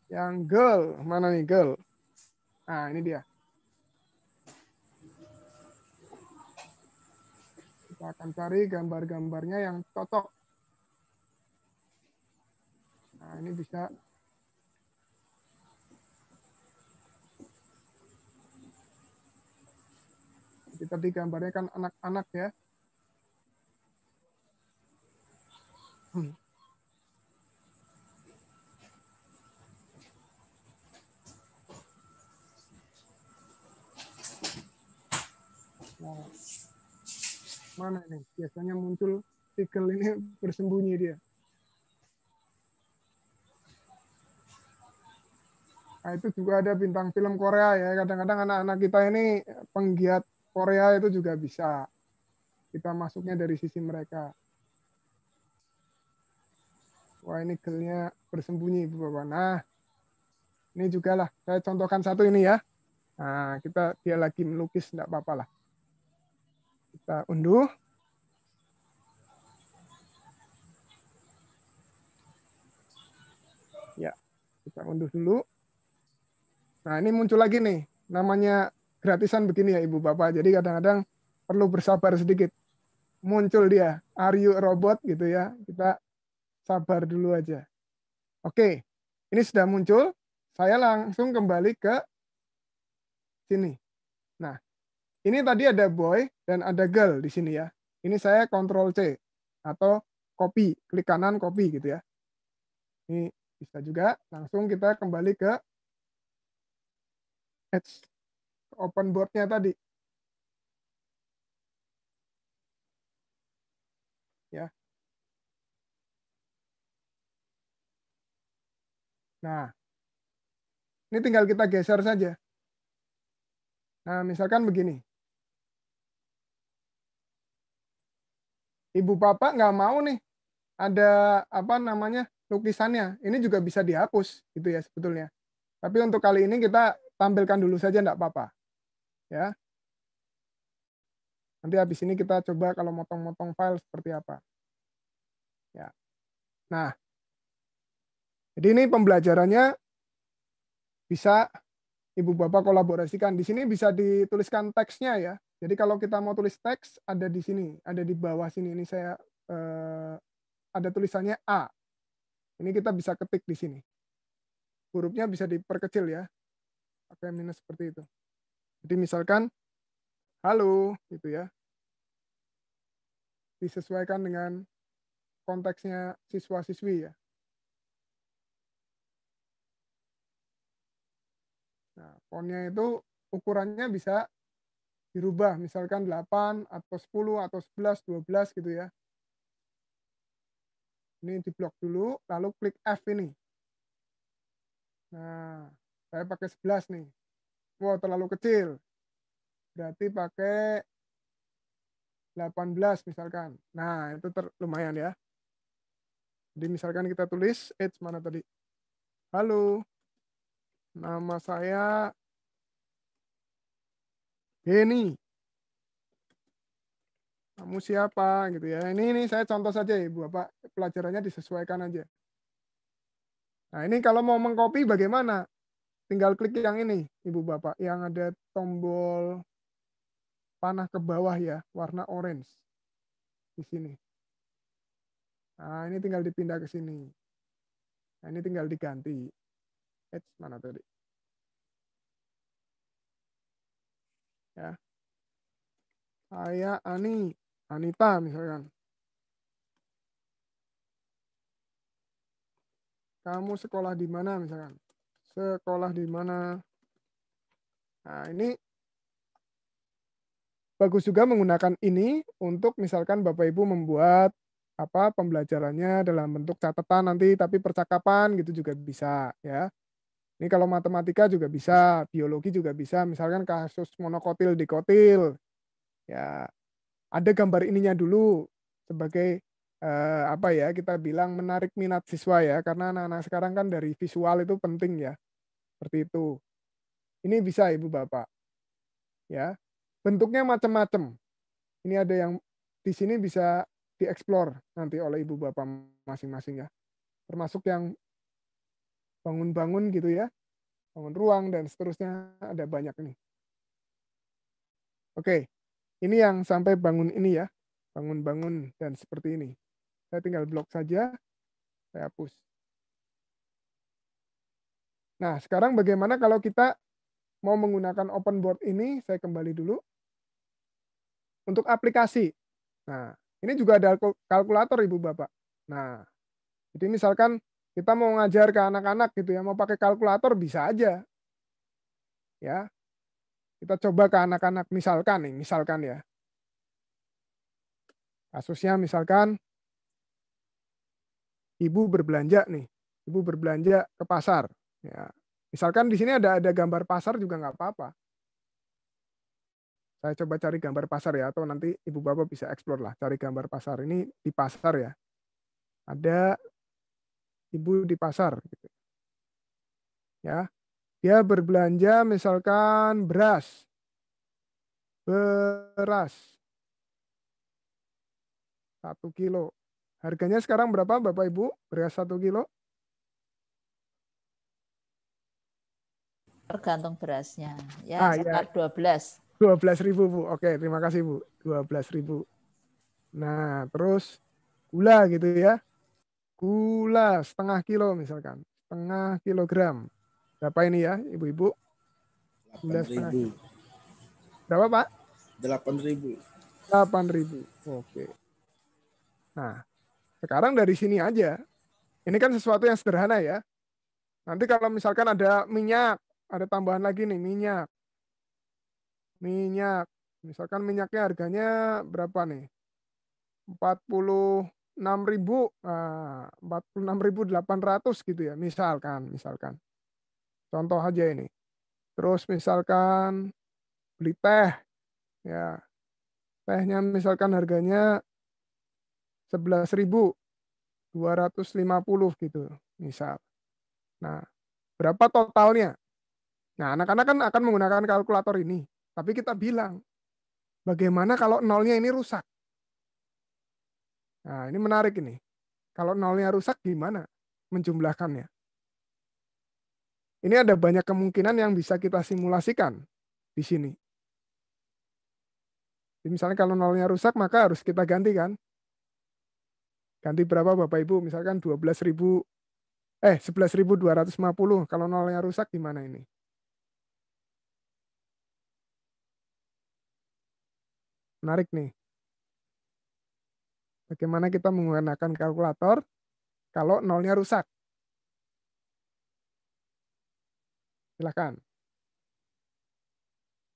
Yang girl, mana nih girl? Nah, ini dia. Kita akan cari gambar-gambarnya yang cocok. Nah, ini bisa. Jadi tadi gambarnya kan anak-anak ya. Nah, mana nih? Biasanya muncul tikel ini bersembunyi dia. Nah, itu juga ada bintang film Korea ya. Kadang-kadang anak-anak kita ini penggiat Korea itu juga bisa. Kita masuknya dari sisi mereka. Wah, ini girl-nya bersembunyi, Ibu Bapak. Nah, ini juga lah. Saya contohkan satu ini ya. Nah, dia lagi melukis, enggak apa-apa lah. Kita unduh. Ya, kita unduh dulu. Nah, ini muncul lagi nih. Namanya gratisan begini ya, Ibu Bapak. Jadi kadang-kadang perlu bersabar sedikit. Muncul dia, are you a robot gitu ya. Kita sabar dulu aja. Oke, ini sudah muncul. Saya langsung kembali ke sini. Nah, ini tadi ada boy dan ada girl di sini ya. Ini saya Ctrl C atau copy, klik kanan copy gitu ya. Ini bisa juga langsung kita kembali ke Edge open board-nya tadi. Ya. Nah, ini tinggal kita geser saja. Nah, misalkan begini. Ibu bapak nggak mau nih ada apa namanya lukisannya. Ini juga bisa dihapus gitu ya sebetulnya. Tapi untuk kali ini kita tampilkan dulu saja enggak apa-apa. Ya. Nanti habis ini kita coba kalau motong-motong file seperti apa. Ya. Nah, jadi ini pembelajarannya bisa Ibu Bapak kolaborasikan. Di sini bisa dituliskan teksnya ya. Jadi kalau kita mau tulis teks ada di sini, ada di bawah sini. Ini saya ada tulisannya A. Ini kita bisa ketik di sini. Hurufnya bisa diperkecil ya. Pakai minus seperti itu. Jadi misalkan halo gitu ya. Disesuaikan dengan konteksnya siswa-siswi ya. Nah, fontnya itu ukurannya bisa dirubah, misalkan 8 atau 10 atau 11, 12 gitu ya. Ini diblok dulu, lalu klik F ini. Nah, saya pakai 11 nih. Wow, terlalu kecil. Berarti pakai 18 misalkan. Nah, itu lumayan ya. Jadi misalkan kita tulis, mana tadi? Halo, nama saya Denny. Kamu siapa gitu ya. Ini saya contoh saja ya Ibu Bapak, pelajarannya disesuaikan aja. Nah, ini kalau mau mengcopy bagaimana? Tinggal klik yang ini Ibu Bapak, yang ada tombol panah ke bawah ya, warna orange. Di sini. Nah, ini tinggal dipindah ke sini. Nah, ini tinggal diganti. Mana tadi? Ya. Saya Anita misalkan. Kamu sekolah di mana misalkan? Sekolah di mana? Nah, ini bagus juga menggunakan ini untuk misalkan Bapak Ibu membuat apa pembelajarannya dalam bentuk catatan nanti, tapi percakapan gitu juga bisa ya. Ini kalau matematika juga bisa, biologi juga bisa, misalkan kasus monokotil dikotil. Ya, ada gambar ininya dulu sebagai apa ya, kita bilang menarik minat siswa ya, karena anak-anak sekarang kan dari visual itu penting ya. Seperti itu. Ini bisa Ibu Bapak. Ya. Bentuknya macam-macam. Ini ada yang di sini bisa dieksplor nanti oleh Ibu Bapak masing-masing ya. Termasuk yang bangun-bangun gitu ya. Bangun ruang dan seterusnya, ada banyak nih. Oke. Ini yang sampai bangun ini ya. Bangun-bangun dan seperti ini. Saya tinggal blok saja. Saya hapus. Nah, sekarang bagaimana kalau kita mau menggunakan open board ini? Saya kembali dulu. Untuk aplikasi. Nah, ini juga ada kalkulator Ibu Bapak. Nah, jadi misalkan kita mau ngajar ke anak-anak gitu ya, mau pakai kalkulator bisa aja. Ya. Kita coba ke anak-anak misalkan ya. Kasusnya misalkan ibu berbelanja nih. Ibu berbelanja ke pasar. Ya. Misalkan di sini ada gambar pasar juga nggak apa-apa. Saya coba cari gambar pasar ya, atau nanti Ibu Bapak bisa explore lah, cari gambar pasar. Ini di pasar ya. Ada ibu di pasar. Gitu. Ya, dia berbelanja misalkan beras. 1 kilo. Harganya sekarang berapa Bapak Ibu? Beras 1 kilo? Tergantung berasnya. Ya, sekitar ya. 12. 12.000 Bu. Oke, terima kasih Bu. 12.000. Nah, terus gula gitu ya. Gula 1/2 kilo misalkan. 1/2 kilogram. Berapa ini ya, Ibu-ibu? 8.000. Berapa, Pak? 8.000. 8.000. Oke. Nah, sekarang dari sini aja. Ini kan sesuatu yang sederhana ya. Nanti kalau misalkan ada minyak, ada tambahan lagi nih, minyak. Misalkan minyaknya harganya berapa nih? 46.000, 46.800 gitu ya, misalkan. Contoh aja ini. Terus misalkan beli teh, ya. Tehnya misalkan harganya 11.250 gitu, misal. Nah, berapa totalnya? Nah, anak-anak kan akan menggunakan kalkulator ini. Tapi kita bilang, bagaimana kalau nolnya ini rusak? Nah, ini menarik ini. Kalau nolnya rusak, gimana menjumlahkannya? Ini ada banyak kemungkinan yang bisa kita simulasikan di sini. Jadi misalnya kalau nolnya rusak, maka harus kita ganti kan? Ganti berapa Bapak Ibu? Misalkan 11.250. Kalau nolnya rusak gimana ini? Menarik nih. Bagaimana kita menggunakan kalkulator kalau nolnya rusak? Silakan.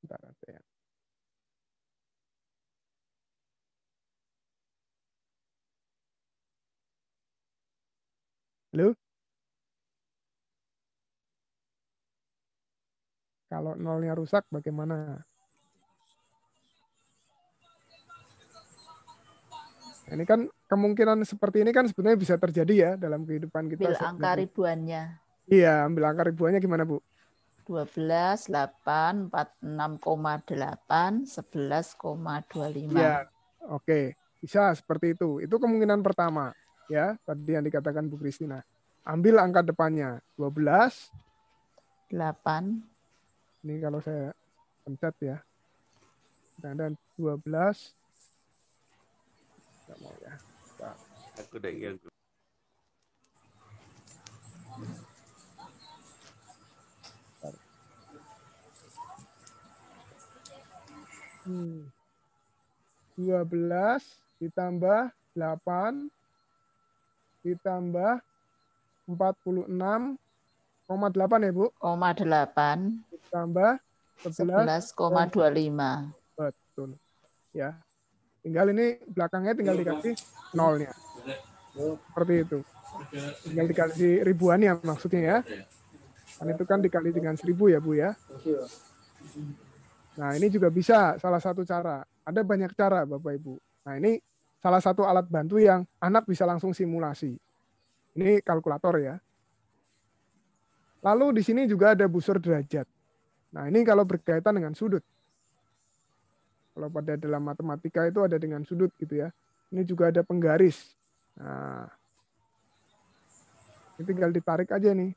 Bentar, ya. Halo? Kalau nolnya rusak bagaimana? Ini kan kemungkinan seperti ini kan sebenarnya bisa terjadi ya dalam kehidupan kita. Ambil angka ribuannya. Iya, ambil angka ribuannya gimana Bu? 12, 8, 46,8, 11,25. Iya, oke. Bisa seperti itu. Itu kemungkinan pertama. Ya, tadi yang dikatakan Bu Kristina. Ambil angka depannya. 12. 8. Ini kalau saya pencet ya. Dan 12. Nggak mau ya. Aku udah ingat. Hmm. 12 ditambah 8 ditambah 46,8 ya Bu? 0,8 ditambah 11,25. Betul. Ya. Tinggal ini belakangnya tinggal dikasih nolnya. Seperti itu. Tinggal dikasih ribuannya maksudnya ya. Kan itu kan dikali dengan 1.000 ya Bu ya. Nah ini juga bisa salah satu cara. Ada banyak cara Bapak Ibu. Nah ini salah satu alat bantu yang anak bisa langsung simulasi. Ini kalkulator ya. Lalu di sini juga ada busur derajat. Nah, ini kalau berkaitan dengan sudut. Kalau pada dalam matematika itu ada dengan sudut gitu ya. Ini juga ada penggaris. Nah, ini tinggal ditarik aja nih.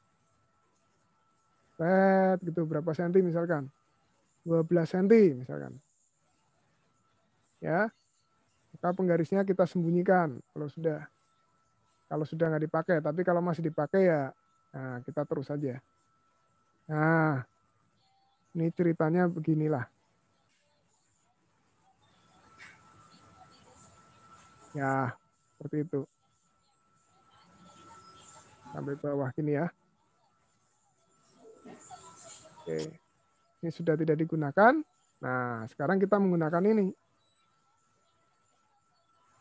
Set gitu, berapa senti misalkan. 12 senti misalkan. Ya, maka penggarisnya kita sembunyikan kalau sudah nggak dipakai. Tapi kalau masih dipakai ya, nah, kita terus aja. Nah, ini ceritanya beginilah. Ya, seperti itu. Sampai bawah gini ya. Oke. Ini sudah tidak digunakan. Nah, sekarang kita menggunakan ini.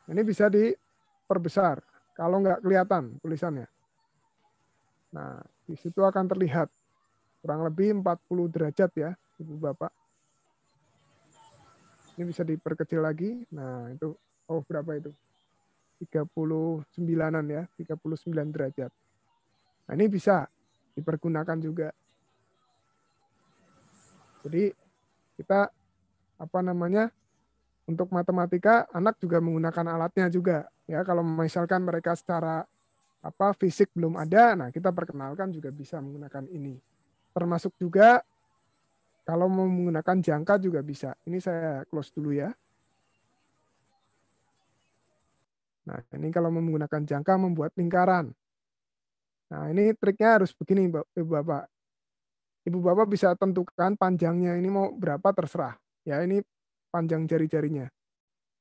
Ini bisa diperbesar. Kalau nggak kelihatan tulisannya. Nah, di situ akan terlihat kurang lebih 40 derajat ya, Ibu Bapak. Ini bisa diperkecil lagi. Nah, itu berapa itu? 39-an ya, 39 derajat. Nah, ini bisa dipergunakan juga. Jadi kita untuk matematika anak juga menggunakan alatnya juga ya. Kalau misalkan mereka secara fisik belum ada, nah kita perkenalkan juga bisa menggunakan ini. Termasuk juga kalau mau menggunakan jangka juga bisa. Ini saya close dulu ya. Nah, ini kalau menggunakan jangka membuat lingkaran. Nah, ini triknya harus begini, Ibu Bapak. Ibu Bapak bisa tentukan panjangnya ini mau berapa terserah. Ya, ini panjang jari-jarinya.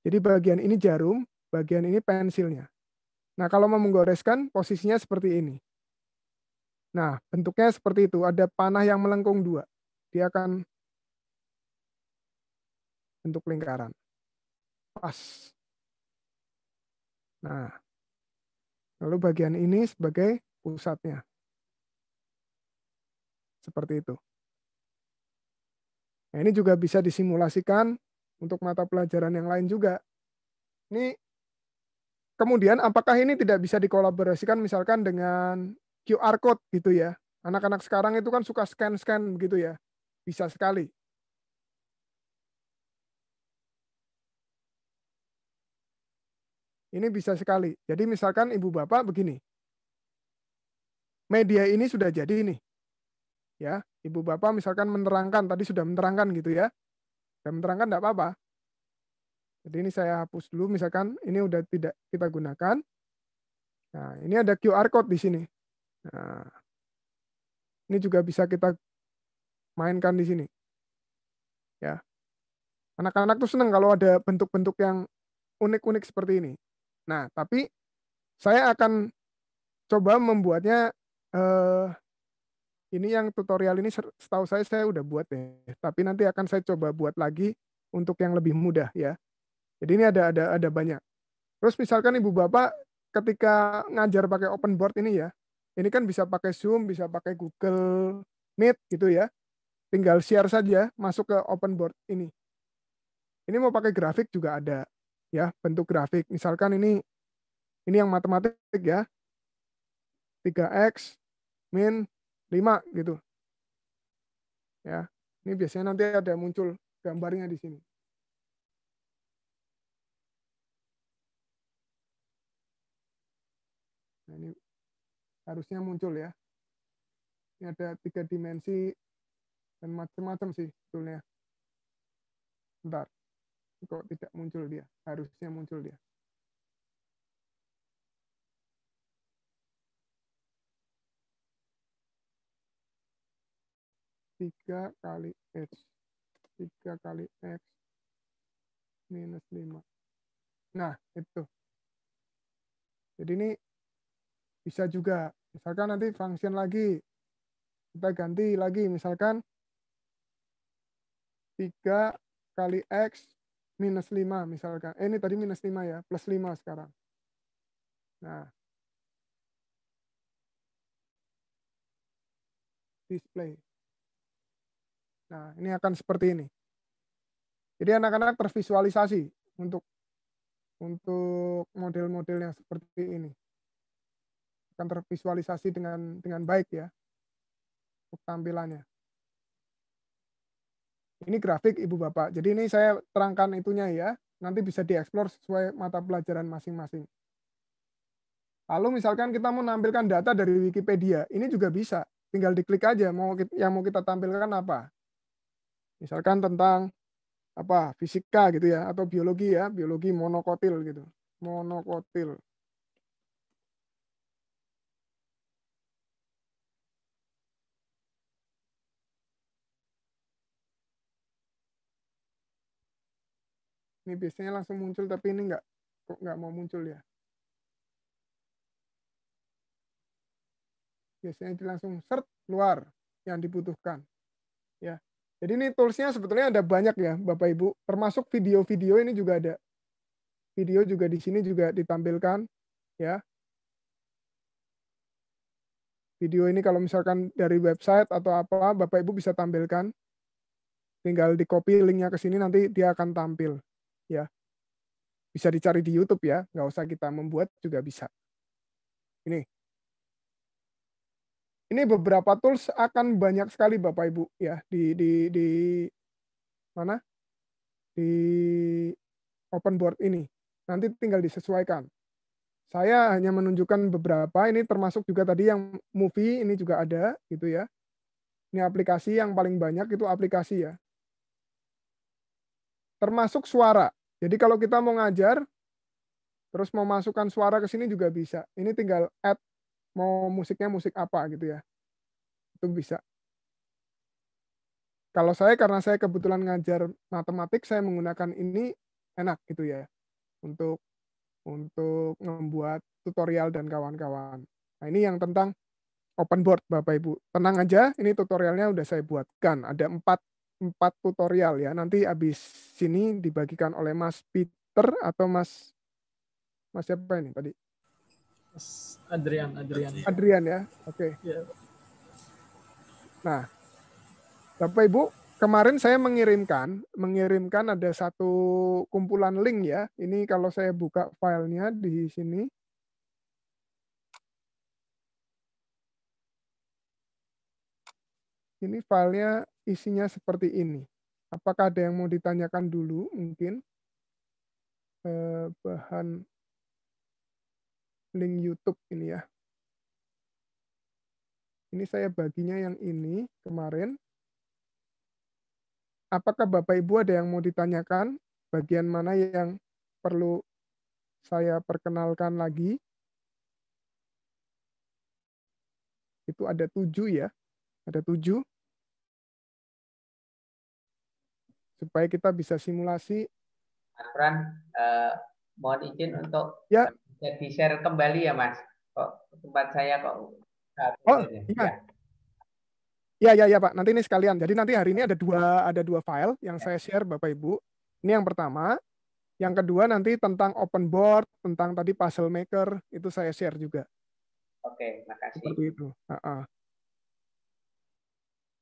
Jadi bagian ini jarum, bagian ini pensilnya. Nah, kalau mau menggoreskan posisinya seperti ini. Nah, bentuknya seperti itu. Ada panah yang melengkung dua. Dia akan bentuk lingkaran. Pas. Nah, lalu bagian ini sebagai pusatnya. Seperti itu. Nah, ini juga bisa disimulasikan untuk mata pelajaran yang lain juga. Ini kemudian apakah ini tidak bisa dikolaborasikan misalkan dengan QR code gitu ya. Anak-anak sekarang itu kan suka scan-scan begitu ya. Bisa sekali. Ini bisa sekali. Jadi misalkan Ibu Bapak begini. Media ini sudah jadi nih. Ya, Ibu Bapak misalkan menerangkan, tadi sudah menerangkan gitu ya. Sudah menerangkan enggak apa-apa. Jadi ini saya hapus dulu misalkan ini udah tidak kita gunakan. Nah, ini ada QR code di sini. Nah, ini juga bisa kita mainkan di sini. Ya. Anak-anak tuh senang kalau ada bentuk-bentuk yang unik-unik seperti ini. Nah, tapi saya akan coba membuatnya ini yang tutorial ini setahu saya udah buat deh. Tapi nanti akan saya coba buat lagi untuk yang lebih mudah ya. Jadi ini ada banyak. Terus misalkan Ibu Bapak ketika ngajar pakai open board ini ya. Ini kan bisa pakai Zoom, bisa pakai Google Meet gitu ya. Tinggal share saja masuk ke open board ini. Ini mau pakai grafik juga ada ya, bentuk grafik. Misalkan ini yang matematik ya. 3x min 5 gitu. Ya. Ini biasanya nanti ada muncul gambarnya di sini. Nah, ini harusnya muncul ya. Ini ada 3 dimensi dan macam-macam sih sebetulnya. Bentar. Kok tidak muncul dia? Harusnya muncul dia. Tiga kali X. 3 kali X minus 5. Nah, itu. Jadi ini bisa juga. Misalkan nanti function lagi. Kita ganti lagi. Misalkan 3 kali X minus 5 misalkan. Ini tadi minus 5 ya. Plus 5 sekarang. Nah. Display. Nah, ini akan seperti ini. Jadi anak-anak tervisualisasi untuk model-model yang seperti ini. Akan tervisualisasi dengan baik ya. tampilannya. Ini grafik Ibu Bapak. Jadi ini saya terangkan itunya ya. Nanti bisa dieksplor sesuai mata pelajaran masing-masing. Lalu misalkan kita mau menampilkan data dari Wikipedia, ini juga bisa. Tinggal diklik aja yang mau kita tampilkan apa. Misalkan tentang apa fisika gitu ya, atau biologi ya, biologi monokotil gitu. Monokotil. Ini biasanya langsung muncul, tapi ini kok nggak mau muncul ya. Biasanya itu langsung search keluar yang dibutuhkan. Ya. Jadi ini toolsnya sebetulnya ada banyak ya Bapak Ibu, termasuk video-video ini juga ada. Video juga di sini juga ditampilkan ya. Video ini kalau misalkan dari website atau apa Bapak Ibu bisa tampilkan. Tinggal di copy linknya ke sini nanti dia akan tampil ya. Bisa dicari di YouTube ya, nggak usah kita membuat juga bisa. Ini beberapa tools akan banyak sekali Bapak Ibu ya di mana? Di open board ini. Nanti tinggal disesuaikan. Saya hanya menunjukkan beberapa, ini termasuk juga tadi yang movie ini juga ada gitu ya. Ini aplikasi yang paling banyak itu aplikasi ya. Termasuk suara. Jadi kalau kita mau ngajar terus mau masukkan suara ke sini juga bisa. Ini tinggal add mau musiknya musik apa gitu ya. Itu bisa. Kalau saya karena saya kebetulan ngajar matematik, saya menggunakan ini enak gitu ya. Untuk membuat tutorial dan kawan-kawan. Nah, ini yang tentang open board Bapak Ibu. Tenang aja, ini tutorialnya udah saya buatkan. Ada 4 tutorial ya. Nanti habis sini dibagikan oleh Mas Peter atau Mas siapa ini tadi? Mas Adrian ya. Oke. Ya. Nah, Bapak Ibu, kemarin saya mengirimkan ada satu kumpulan link ya. Ini kalau saya buka filenya di sini. Ini filenya isinya seperti ini. Apakah ada yang mau ditanyakan dulu mungkin? Bahan link YouTube ini ya. Ini saya baginya yang ini kemarin. Apakah Bapak Ibu ada yang mau ditanyakan? Bagian mana yang perlu saya perkenalkan lagi? Itu ada 7 ya. Ada 7. Supaya kita bisa simulasi. Mas Fran, mohon izin untuk ya. bisa di-share kembali ya Mas. Kok tempat saya kok. Oh iya. Ya Pak. Nanti ini sekalian. Jadi nanti hari ini ada dua file yang saya share Bapak Ibu. Ini yang pertama. Yang kedua nanti tentang open board, tentang tadi puzzle maker itu saya share juga. Oke, makasih. Seperti itu.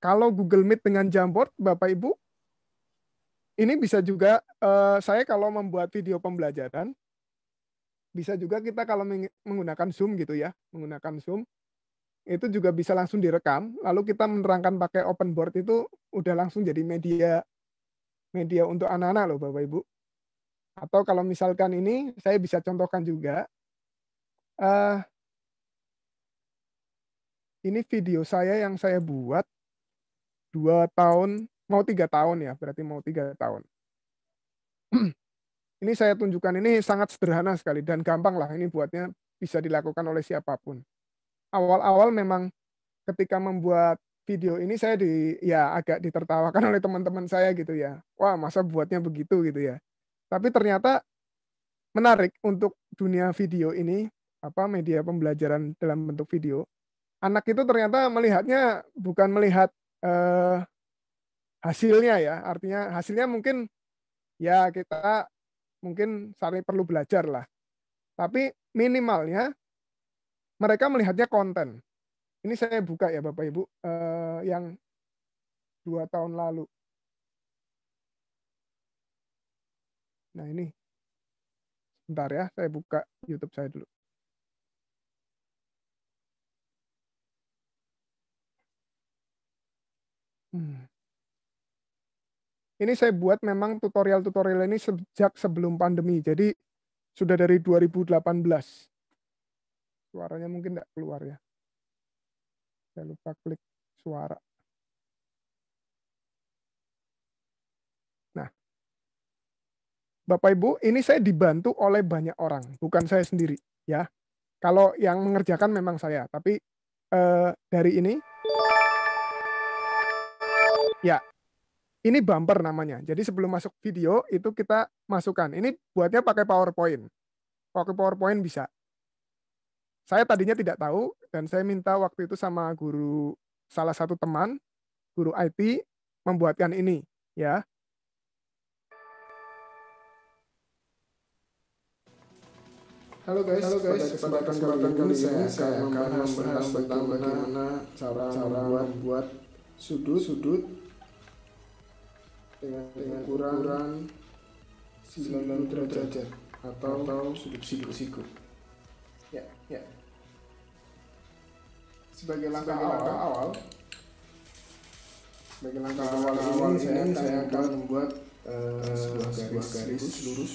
Kalau Google Meet dengan Jamboard, Bapak Ibu, ini bisa juga saya kalau membuat video pembelajaran, bisa juga kita kalau menggunakan Zoom gitu ya, menggunakan Zoom, itu juga bisa langsung direkam, lalu kita menerangkan pakai open board itu udah langsung jadi media untuk anak-anak loh Bapak Ibu. Atau kalau misalkan ini saya bisa contohkan juga, ini video saya yang saya buat 2 tahun, mau 3 tahun ya, berarti mau 3 tahun. Ini saya tunjukkan, ini sangat sederhana sekali dan gampang lah ini buatnya, bisa dilakukan oleh siapapun. Awal-awal memang ketika membuat video ini saya agak ditertawakan oleh teman-teman saya gitu ya. Wah, masa buatnya begitu gitu ya. Tapi ternyata menarik untuk dunia video ini, media pembelajaran dalam bentuk video. Anak itu ternyata melihatnya bukan melihat hasilnya ya, artinya hasilnya mungkin ya kita mungkin saling perlu belajar lah. Tapi minimalnya mereka melihatnya konten. Ini saya buka ya Bapak Ibu, yang 2 tahun lalu. Nah ini, bentar ya, saya buka YouTube saya dulu. Ini saya buat memang tutorial-tutorial ini sejak sebelum pandemi. Jadi sudah dari 2018. Suaranya mungkin tidak keluar ya. Saya lupa klik suara. Nah, Bapak Ibu, ini saya dibantu oleh banyak orang, bukan saya sendiri, ya. Kalau yang mengerjakan memang saya, tapi dari ini, ya, ini bumper namanya. Jadi sebelum masuk video itu kita masukkan. Ini buatnya pakai PowerPoint. Pakai PowerPoint bisa. Saya tadinya tidak tahu dan saya minta waktu itu sama guru, salah satu teman, guru IT membuatkan ini, ya. Halo guys, pada kesempatan kali ini saya akan membahas tentang bagaimana cara membuat sudut dengan ukuran 90 derajat atau sudut siku. Ya. Sebagai langkah awal ini saya akan membuat sebuah garis lurus.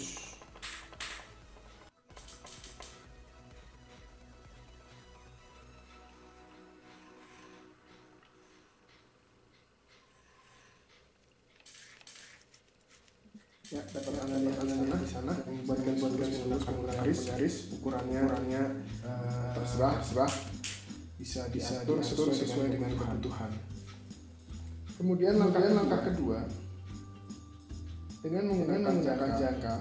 Ya, dapat Anda lihat di sana, buat menggunakan garis ukurannya terserah, bisa diatur sesuai dengan kebutuhan. Kemudian langkah kedua, dengan menggunakan jangka,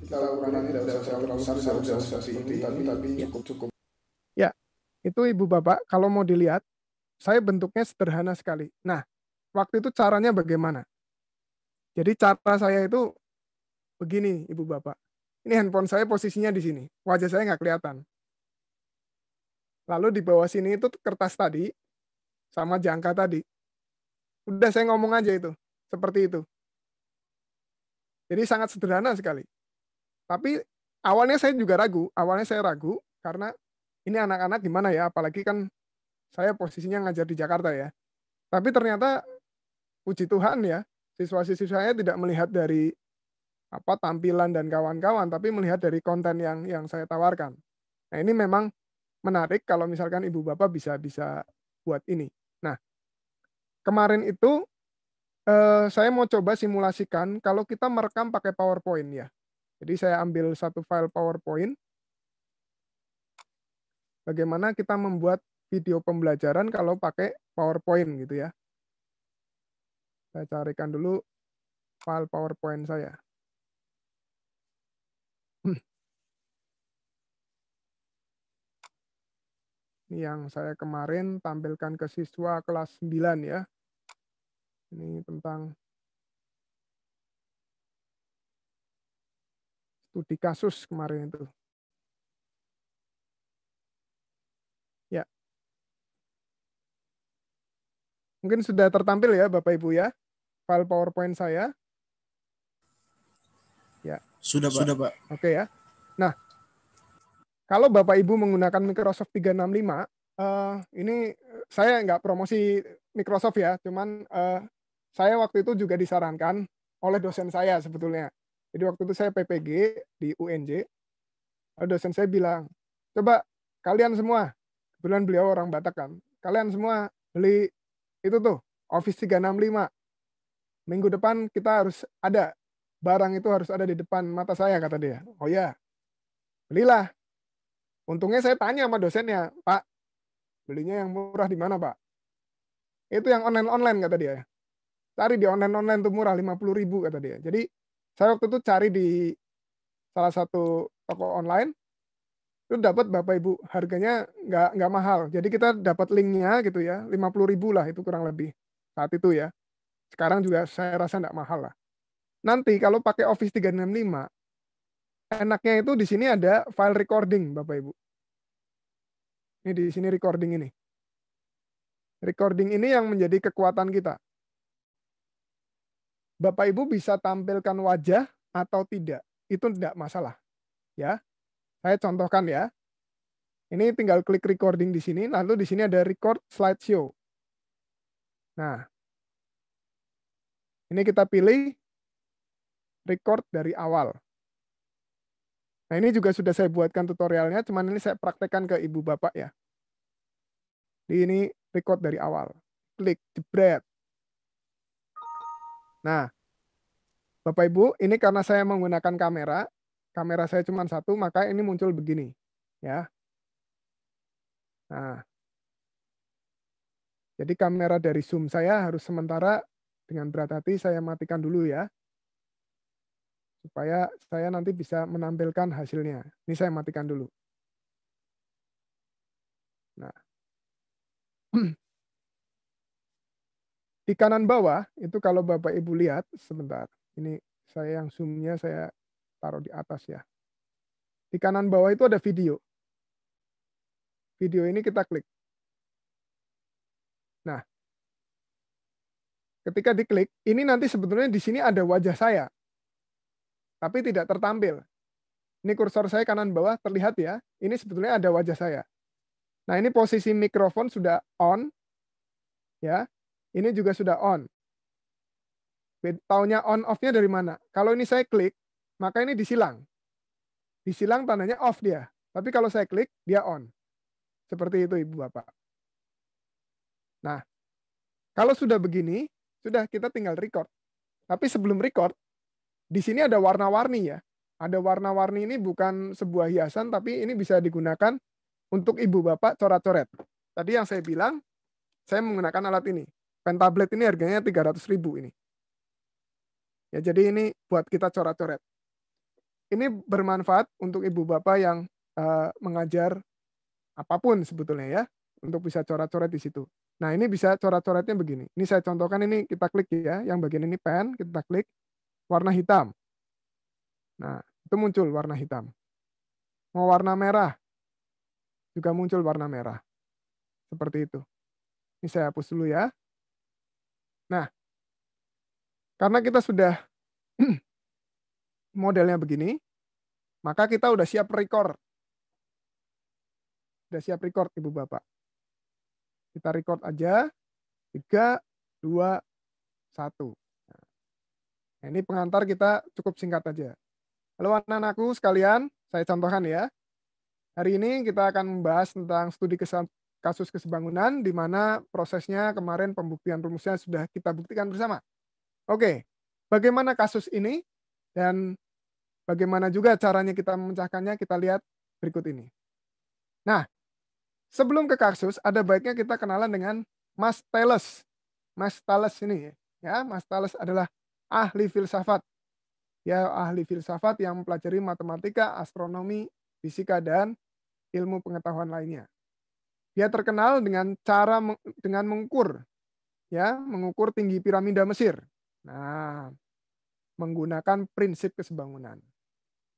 kita ukurannya tidak usah terlalu besar seperti ini, tapi cukup. Ya, itu Ibu Bapak, kalau mau dilihat, saya bentuknya sederhana sekali. Nah, waktu itu caranya bagaimana? Jadi cara saya itu begini, Ibu Bapak. Ini handphone saya posisinya di sini. Wajah saya nggak kelihatan. Lalu di bawah sini itu kertas tadi, sama jangka tadi. Udah saya ngomong aja itu. Seperti itu. Jadi sangat sederhana sekali. Tapi awalnya saya juga ragu. Awalnya saya ragu karena ini anak-anak gimana ya. Apalagi kan saya posisinya ngajar di Jakarta ya. Tapi ternyata puji Tuhan ya. Siswa-siswanya tidak melihat dari tampilan dan kawan-kawan, tapi melihat dari konten yang saya tawarkan. Nah, ini memang menarik kalau misalkan Ibu Bapak bisa buat ini. Nah, kemarin itu saya mau coba simulasikan kalau kita merekam pakai PowerPoint ya. Jadi saya ambil satu file PowerPoint. Bagaimana kita membuat video pembelajaran kalau pakai PowerPoint gitu ya. Saya carikan dulu file PowerPoint saya. Ini yang saya kemarin tampilkan ke siswa kelas 9 ya. Ini tentang studi kasus kemarin itu. Ya. Mungkin sudah tertampil ya Bapak Ibu ya, file PowerPoint saya. Ya. Sudah Pak. Oke ya. Nah, kalau Bapak Ibu menggunakan Microsoft 365, ini saya nggak promosi Microsoft ya, cuman saya waktu itu juga disarankan oleh dosen saya sebetulnya. Jadi waktu itu saya PPG di UNJ, dosen saya bilang, coba kalian semua, kebetulan beliau orang Batak kan, kalian semua beli itu tuh, Office 365. Minggu depan kita harus ada, barang itu harus ada di depan mata saya, kata dia. Oh ya, belilah. Untungnya saya tanya sama dosennya, Pak, belinya yang murah di mana, Pak? Itu yang online-online, kata dia. Cari di online-online tuh murah, 50.000, kata dia. Jadi saya waktu itu cari di salah satu toko online, itu dapat Bapak Ibu, harganya nggak mahal. Jadi kita dapat linknya gitu ya, 50.000 lah itu kurang lebih saat itu ya. Sekarang juga saya rasa nggak mahal lah. Nanti kalau pakai Office 365, enaknya itu di sini ada file recording Bapak Ibu. Ini di sini recording ini. Recording ini yang menjadi kekuatan kita. Bapak Ibu bisa tampilkan wajah atau tidak, itu tidak masalah. Ya, saya contohkan ya. Ini tinggal klik recording di sini, lalu di sini ada record slideshow. Nah, ini kita pilih record dari awal. Nah, ini juga sudah saya buatkan tutorialnya, cuman ini saya praktekkan ke Ibu Bapak ya. Ini record dari awal. Klik, jebret. Nah, Bapak Ibu, ini karena saya menggunakan kamera saya cuma satu, maka ini muncul begini. Ya. Nah, jadi kamera dari Zoom saya harus sementara dengan berat hati saya matikan dulu ya. Supaya saya nanti bisa menampilkan hasilnya. Ini saya matikan dulu. Nah. Di kanan bawah, itu kalau Bapak Ibu lihat, sebentar. Ini saya yang zoom-nya saya taruh di atas ya. Di kanan bawah itu ada video. Video ini kita klik. Nah, ketika diklik, ini nanti sebetulnya di sini ada wajah saya. Tapi tidak tertampil. Ini kursor saya kanan bawah, terlihat ya. Ini sebetulnya ada wajah saya. Nah, ini posisi mikrofon sudah on. Ya, ini juga sudah on. Taunya on off-nya dari mana? Kalau ini saya klik, maka ini disilang. Disilang tandanya off dia. Tapi kalau saya klik, dia on. Seperti itu Ibu Bapak. Nah, kalau sudah begini, sudah kita tinggal record. Tapi sebelum record, di sini ada warna-warni ya. Ada warna-warni ini bukan sebuah hiasan, tapi ini bisa digunakan untuk Ibu Bapak coret-coret. Tadi yang saya bilang, saya menggunakan alat ini. Pen tablet ini harganya 300.000 ini. Ya, jadi ini buat kita coret-coret. Ini bermanfaat untuk Ibu Bapak yang mengajar apapun sebetulnya ya, untuk bisa coret-coret di situ. Nah, ini bisa coret-coretnya begini. Ini saya contohkan, ini kita klik ya, yang bagian ini pen, kita klik warna hitam. Nah, itu muncul warna hitam. Mau warna merah, juga muncul warna merah. Seperti itu. Ini saya hapus dulu ya. Nah, karena kita sudah modelnya begini, maka kita udah siap record. Udah siap record Ibu Bapak. Kita record aja. 3, 2, 1. Nah, ini pengantar kita cukup singkat aja. Halo anak-anakku sekalian, saya contohkan ya. Hari ini kita akan membahas tentang studi kasus kesebangunan, di mana prosesnya kemarin pembuktian rumusnya sudah kita buktikan bersama. Oke, bagaimana kasus ini dan bagaimana juga caranya kita memecahkannya, kita lihat berikut ini. Nah, sebelum ke kasus, ada baiknya kita kenalan dengan Mas Thales. Mas Thales ini ya, Mas Thales adalah ahli filsafat. Ya, ahli filsafat yang mempelajari matematika, astronomi, fisika, dan ilmu pengetahuan lainnya. Dia terkenal dengan cara dengan mengukur, ya, mengukur tinggi piramida Mesir. Nah, menggunakan prinsip kesebangunan.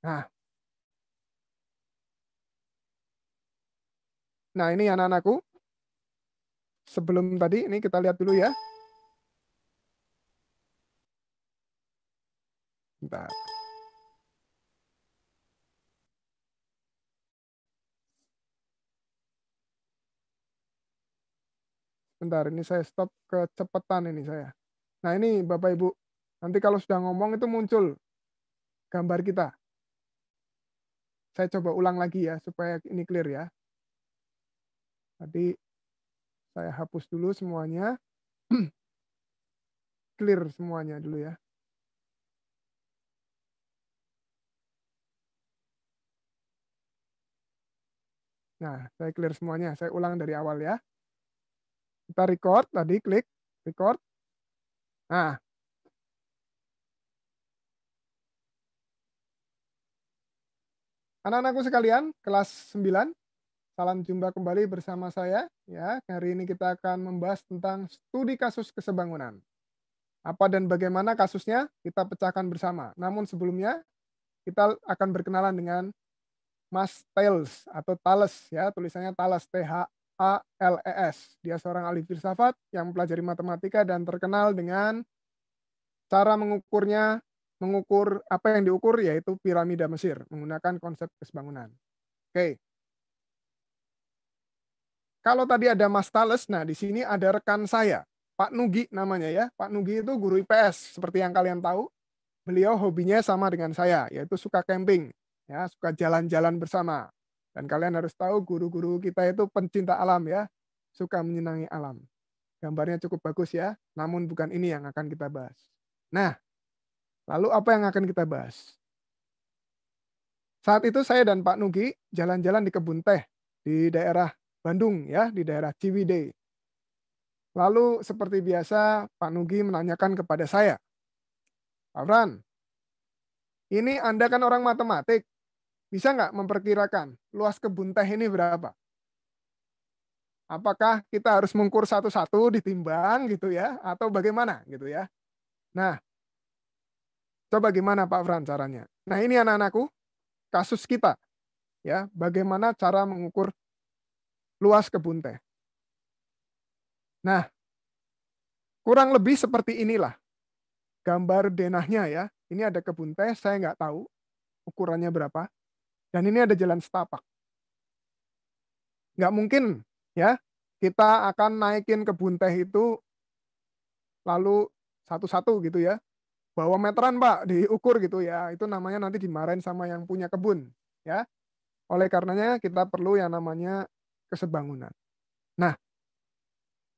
Nah, ini anak-anakku. Sebelum tadi, ini kita lihat dulu ya. Bentar. Bentar, ini saya stop kecepatan ini saya. Nah, ini Bapak Ibu. Nanti kalau sudah ngomong itu muncul gambar kita. Saya coba ulang lagi ya, supaya ini clear ya. Tadi saya hapus dulu semuanya. Clear semuanya dulu ya. Nah, saya clear semuanya. Saya ulang dari awal ya. Kita record, tadi klik record. Nah, anak-anakku sekalian, kelas 9, salam jumpa kembali bersama saya. Ya, hari ini kita akan membahas tentang studi kasus kesebangunan. Apa dan bagaimana kasusnya kita pecahkan bersama. Namun sebelumnya kita akan berkenalan dengan Mas Thales atau Thales ya, tulisannya Thales Thales. Dia seorang ahli filsafat yang mempelajari matematika dan terkenal dengan cara mengukur apa yang diukur yaitu piramida Mesir menggunakan konsep kesebangunan. Oke. Kalau tadi ada Mas Thales, nah di sini ada rekan saya, Pak Nugi namanya ya. Pak Nugi itu guru IPS seperti yang kalian tahu. Beliau hobinya sama dengan saya, yaitu suka camping, ya, suka jalan-jalan bersama. Dan kalian harus tahu guru-guru kita itu pencinta alam ya, suka menyenangi alam. Gambarnya cukup bagus ya, namun bukan ini yang akan kita bahas. Nah, lalu apa yang akan kita bahas? Saat itu saya dan Pak Nugi jalan-jalan di kebun teh di daerah Bandung ya, di daerah Ciwidey. Lalu seperti biasa Pak Nugi menanyakan kepada saya, Pak Fran, ini Anda kan orang matematik, bisa nggak memperkirakan luas kebun teh ini berapa? Apakah kita harus mengukur satu-satu ditimbang gitu ya, atau bagaimana gitu ya? Nah, coba gimana Pak Fran caranya? Nah ini anak-anakku, kasus kita ya, bagaimana cara mengukur luas kebun teh. Nah, kurang lebih seperti inilah gambar denahnya ya. Ini ada kebun teh, saya nggak tahu ukurannya berapa. Dan ini ada jalan setapak. Nggak mungkin ya, kita akan naikin kebun teh itu lalu satu-satu gitu ya. Bawa meteran Pak, diukur gitu ya. Itu namanya nanti dimarahin sama yang punya kebun ya. Oleh karenanya kita perlu yang namanya kesebangunan. Nah,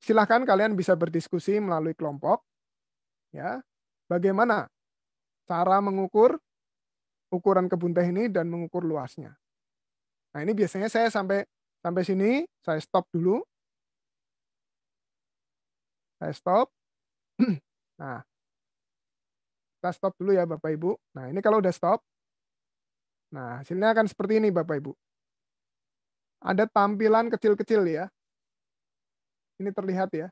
silahkan kalian bisa berdiskusi melalui kelompok ya. Bagaimana cara mengukur ukuran kebun teh ini dan mengukur luasnya. Nah, ini biasanya saya sampai sini, saya stop dulu. Saya stop. Nah, kita stop dulu ya Bapak Ibu. Nah, ini kalau udah stop, nah hasilnya akan seperti ini Bapak Ibu. Ada tampilan kecil-kecil ya. Ini terlihat ya.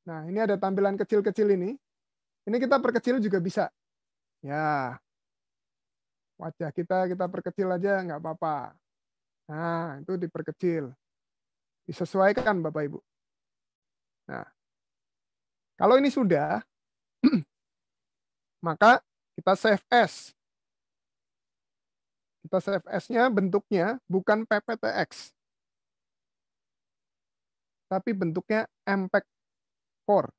Nah, ini ada tampilan kecil-kecil ini. Ini kita perkecil juga bisa. Ya, wajah kita perkecil aja nggak apa-apa. Nah, itu diperkecil. Disesuaikan Bapak Ibu. Nah, kalau ini sudah, maka kita save as. Kita save as-nya bentuknya bukan PPTX. Tapi bentuknya MPEG-4.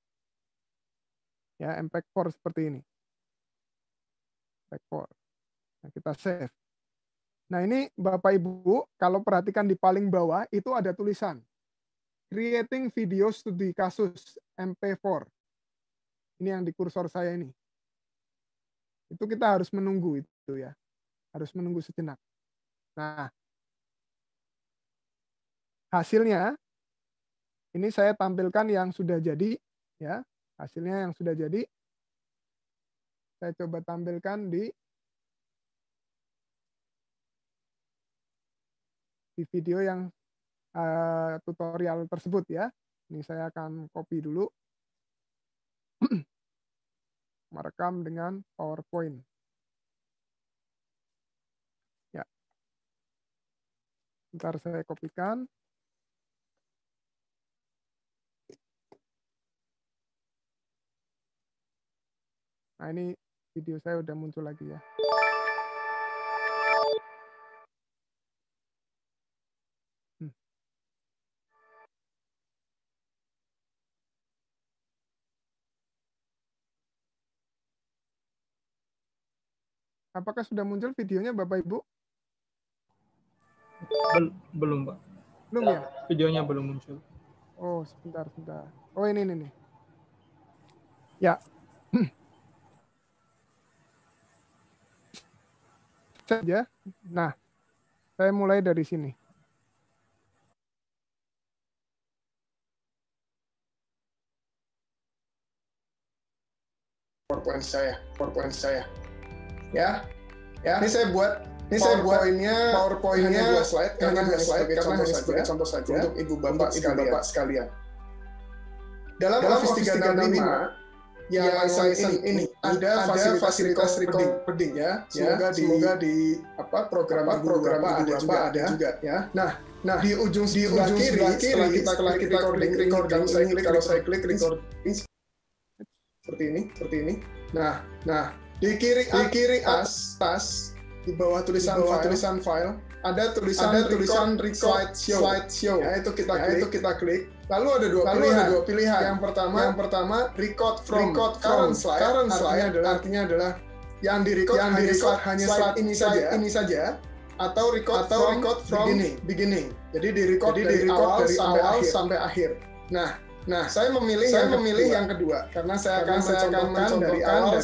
Ya, MPEG-4 seperti ini. MPEG-4. Nah, kita save. Nah, ini Bapak Ibu, kalau perhatikan di paling bawah itu ada tulisan Creating Video Studi Kasus MP4. Ini yang di kursor saya ini. Itu kita harus menunggu itu ya. Harus menunggu sejenak. Nah, hasilnya ini saya tampilkan yang sudah jadi ya. Hasilnya yang sudah jadi. Saya coba tampilkan di video yang tutorial tersebut ya. Ini saya akan copy dulu. Merekam dengan PowerPoint. Ya. Ntar saya kopikan. Nah, ini video saya udah muncul lagi ya. Apakah sudah muncul videonya Bapak Ibu? Belum, Pak. Belum ya? Videonya belum muncul. Oh, sebentar. Oh, ini nih. Ya. Saja. Nah, saya mulai dari sini. PowerPoint saya. Ya. Ini saya buat PowerPoint-nya hanya 2 slide karena hanya sebagai contoh saja untuk Ibu Bapak sekalian. Dalam Office 365 yang saya ini ada fasilitas recording ya. Semoga di program ada juga ya. Nah, di ujung kiri setelah kita recording kalau saya klik recording seperti ini. Nah, di kiri atas di bawah tulisan file ada tulisan record slideshow. Ya, itu kita klik. Lalu ada dua pilihan. Yang pertama record from current slide. Artinya adalah yang di-record hanya slide ini saja. Atau record from beginning. Jadi di-record dari awal sampai akhir. Nah, saya memilih yang kedua karena saya akan mencontohkan dari awal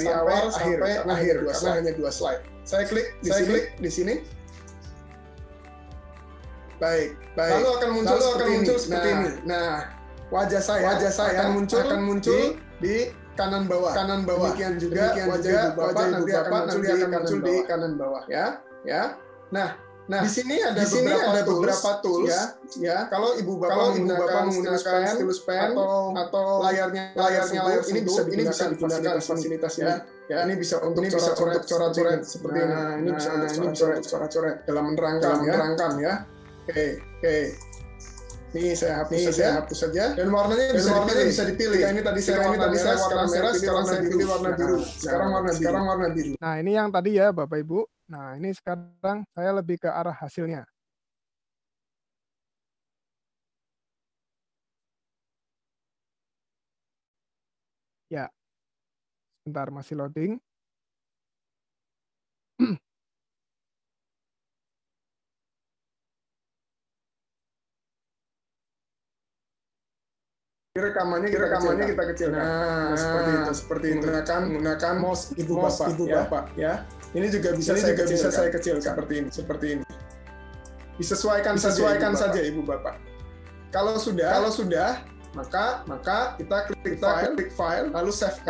sampai akhir karena hanya 2 slide. Saya klik di sini. Baik. Lalu akan muncul seperti ini. Nah, wajah saya akan muncul di kanan bawah. Demikian juga wajah Ibu Bapak nanti akan muncul di kanan bawah ya. Nah, di sini ada beberapa tools ya. Kalau Ibu Bapak menggunakan stylus pen atau layarnya ini bisa digunakan fasilitasnya. Ya, ini bisa untuk coret-coret seperti ini. Ini bisa untuk coret-coret dalam menerangkan ya. Oke. Ini saya hapus saja. Dan warnanya bisa dipilih. Ini tadi saya warna merah, sekarang saya pilih warna biru. Sekarang warna biru. Nah, ini yang tadi ya Bapak Ibu. Nah, ini sekarang saya lebih ke arah hasilnya. Ya. Sebentar, masih loading. Rekamannya kita kecilkan. Nah, seperti itu. Menggunakan mouse Ibu Bapak ya. Ini juga bisa saya kecilkan seperti ini. Disesuaikan saja Ibu Bapak. Kalau sudah maka kita klik file lalu save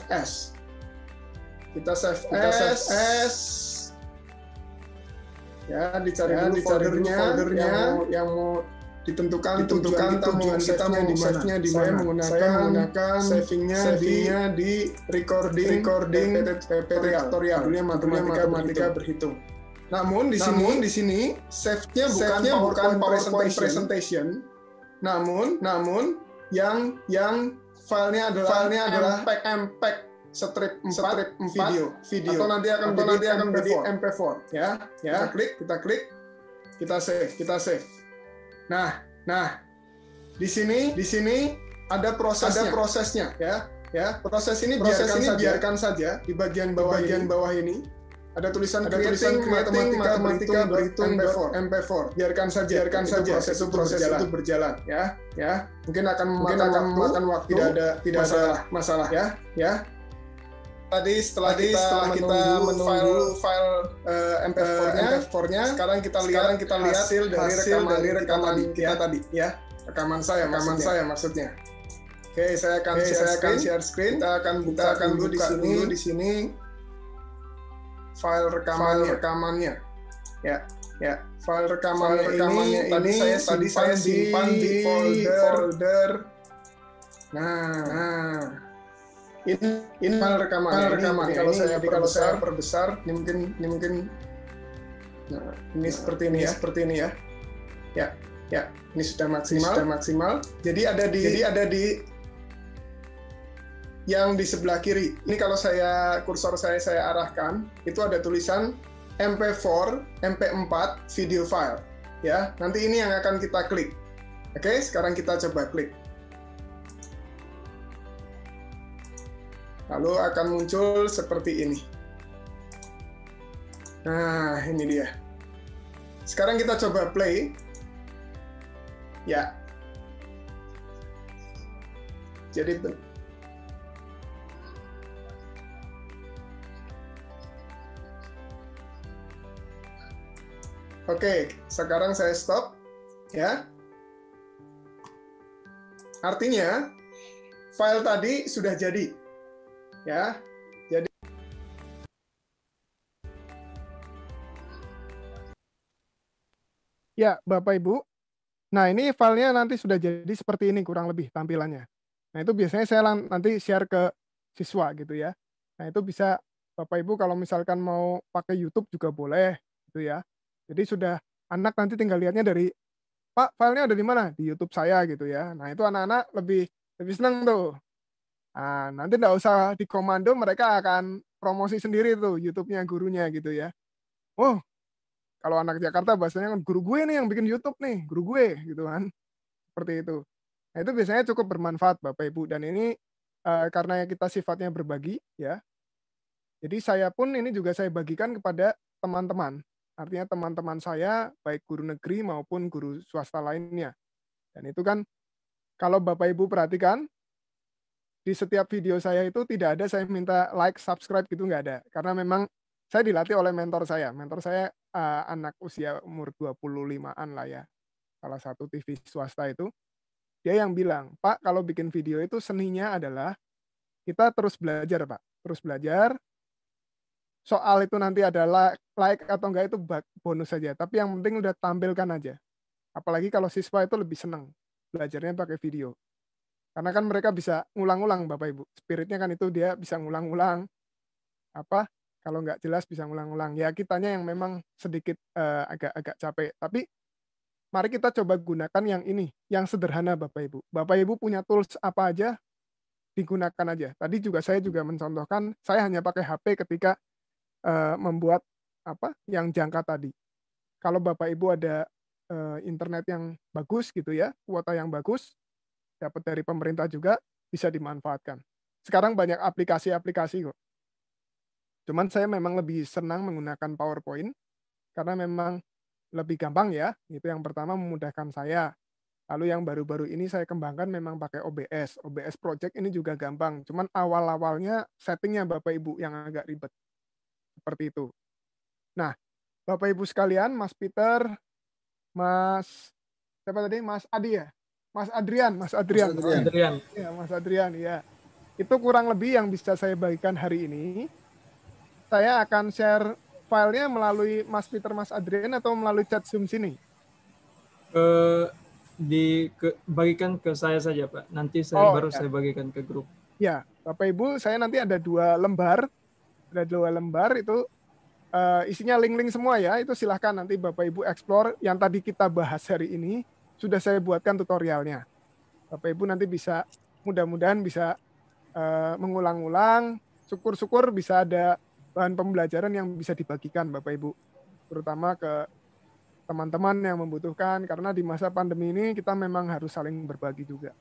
as. Kita save as. Ya, dicari dulu foldernya yang mau ditentukan tujuan kita mau save-nya di mana. Saya menggunakan savingnya di recording tutorial. Judulnya matematika berhitung. Namun di sini save-nya bukan PowerPoint presentation. Namun yang filenya adalah MPEG strip 4 video. Atau nanti akan menjadi MP4 ya. Kita klik, kita save. Nah, di sini ada prosesnya ya. Proses ini biarkan saja di bagian bawah ini ada tulisan creating matematika berhitung MP4. Biarkan saja proses itu berjalan ya. Mungkin akan memakan waktu. Tidak ada masalah ya. Tadi setelah kita menunggu file MP4-nya, sekarang kita lihat hasil dari rekaman kita tadi ya. Rekaman saya maksudnya. Oke, saya akan share screen. Kita akan buka dulu di sini file rekamannya. Ya. File rekamannya ini tadi saya simpan di folder. Nah. Ini file rekaman. Kalau saya perbesar, ini mungkin. Nah, ini seperti ini ya. Ya, ini sudah maksimal. Jadi ada di yang di sebelah kiri. Ini kalau kursor saya arahkan, itu ada tulisan MP4 video file. Ya, nanti ini yang akan kita klik. Oke, sekarang kita coba klik. Lalu akan muncul seperti ini. Nah, ini dia. Sekarang kita coba play. Ya. Jadi Oke, sekarang saya stop ya. Artinya file tadi sudah jadi. Ya, jadi ya Bapak Ibu. Nah, ini filenya nanti sudah jadi seperti ini kurang lebih tampilannya. Nah, itu biasanya saya nanti share ke siswa gitu ya. Nah, itu bisa Bapak Ibu kalau misalkan mau pakai YouTube juga boleh gitu ya. Jadi sudah anak nanti tinggal lihatnya dari Pak, filenya ada di mana? Di YouTube saya gitu ya. Nah, itu anak-anak lebih senang tuh. Nah, nanti nggak usah dikomando, mereka akan promosi sendiri tuh YouTube-nya gurunya gitu ya. Oh, kalau anak Jakarta bahasanya kan guru gue nih yang bikin YouTube nih, guru gue gitu kan. Seperti itu. Nah, itu biasanya cukup bermanfaat Bapak Ibu, dan ini karena kita sifatnya berbagi ya. Jadi saya pun ini juga saya bagikan kepada teman-teman. Artinya teman-teman saya baik guru negeri maupun guru swasta lainnya. Dan itu kan kalau Bapak Ibu perhatikan di setiap video saya itu tidak ada saya minta like, subscribe gitu, nggak ada. Karena memang saya dilatih oleh mentor saya. Mentor saya anak usia umur 25-an lah ya. Salah satu TV swasta itu. Dia yang bilang, Pak, kalau bikin video itu seninya adalah kita terus belajar, Pak. Terus belajar. Soal itu nanti ada like atau enggak itu bonus saja. Tapi yang penting udah tampilkan aja. Apalagi kalau siswa itu lebih senang belajarnya pakai video. Karena kan mereka bisa ngulang-ulang Bapak Ibu. Spiritnya kan itu dia bisa ngulang-ulang. Apa? Kalau nggak jelas bisa ngulang-ulang. Ya kitanya yang memang sedikit agak capek. Tapi mari kita coba gunakan yang ini. Yang sederhana Bapak Ibu. Bapak Ibu punya tools apa aja, digunakan aja. Tadi juga saya juga mencontohkan, saya hanya pakai HP ketika membuat apa yang jangka tadi. Kalau Bapak Ibu ada internet yang bagus gitu ya, kuota yang bagus, dapat dari pemerintah juga, bisa dimanfaatkan. Sekarang banyak aplikasi-aplikasi kok. Cuman saya memang lebih senang menggunakan PowerPoint, karena memang lebih gampang ya. Itu yang pertama, memudahkan saya. Lalu yang baru-baru ini saya kembangkan memang pakai OBS. OBS Project ini juga gampang. Cuman awal-awalnya settingnya Bapak Ibu yang agak ribet. Seperti itu. Nah, Bapak Ibu sekalian, Mas Peter, Mas siapa tadi? Mas Adi ya? Mas Adrian. Ya, Mas Adrian ya. Itu kurang lebih yang bisa saya bagikan hari ini. Saya akan share filenya melalui Mas Peter, Mas Adrian atau melalui chat Zoom sini? Bagikan ke saya saja Pak. Nanti saya saya bagikan ke grup. Ya, Bapak Ibu, saya nanti ada 2 lembar. Ada 2 lembar itu isinya link-link semua ya. Itu silahkan nanti Bapak Ibu explore. Yang tadi kita bahas hari ini sudah saya buatkan tutorialnya. Bapak Ibu nanti bisa, mudah-mudahan bisa mengulang-ulang. Syukur-syukur bisa ada bahan pembelajaran yang bisa dibagikan Bapak Ibu. Terutama ke teman-teman yang membutuhkan. Karena di masa pandemi ini kita memang harus saling berbagi juga.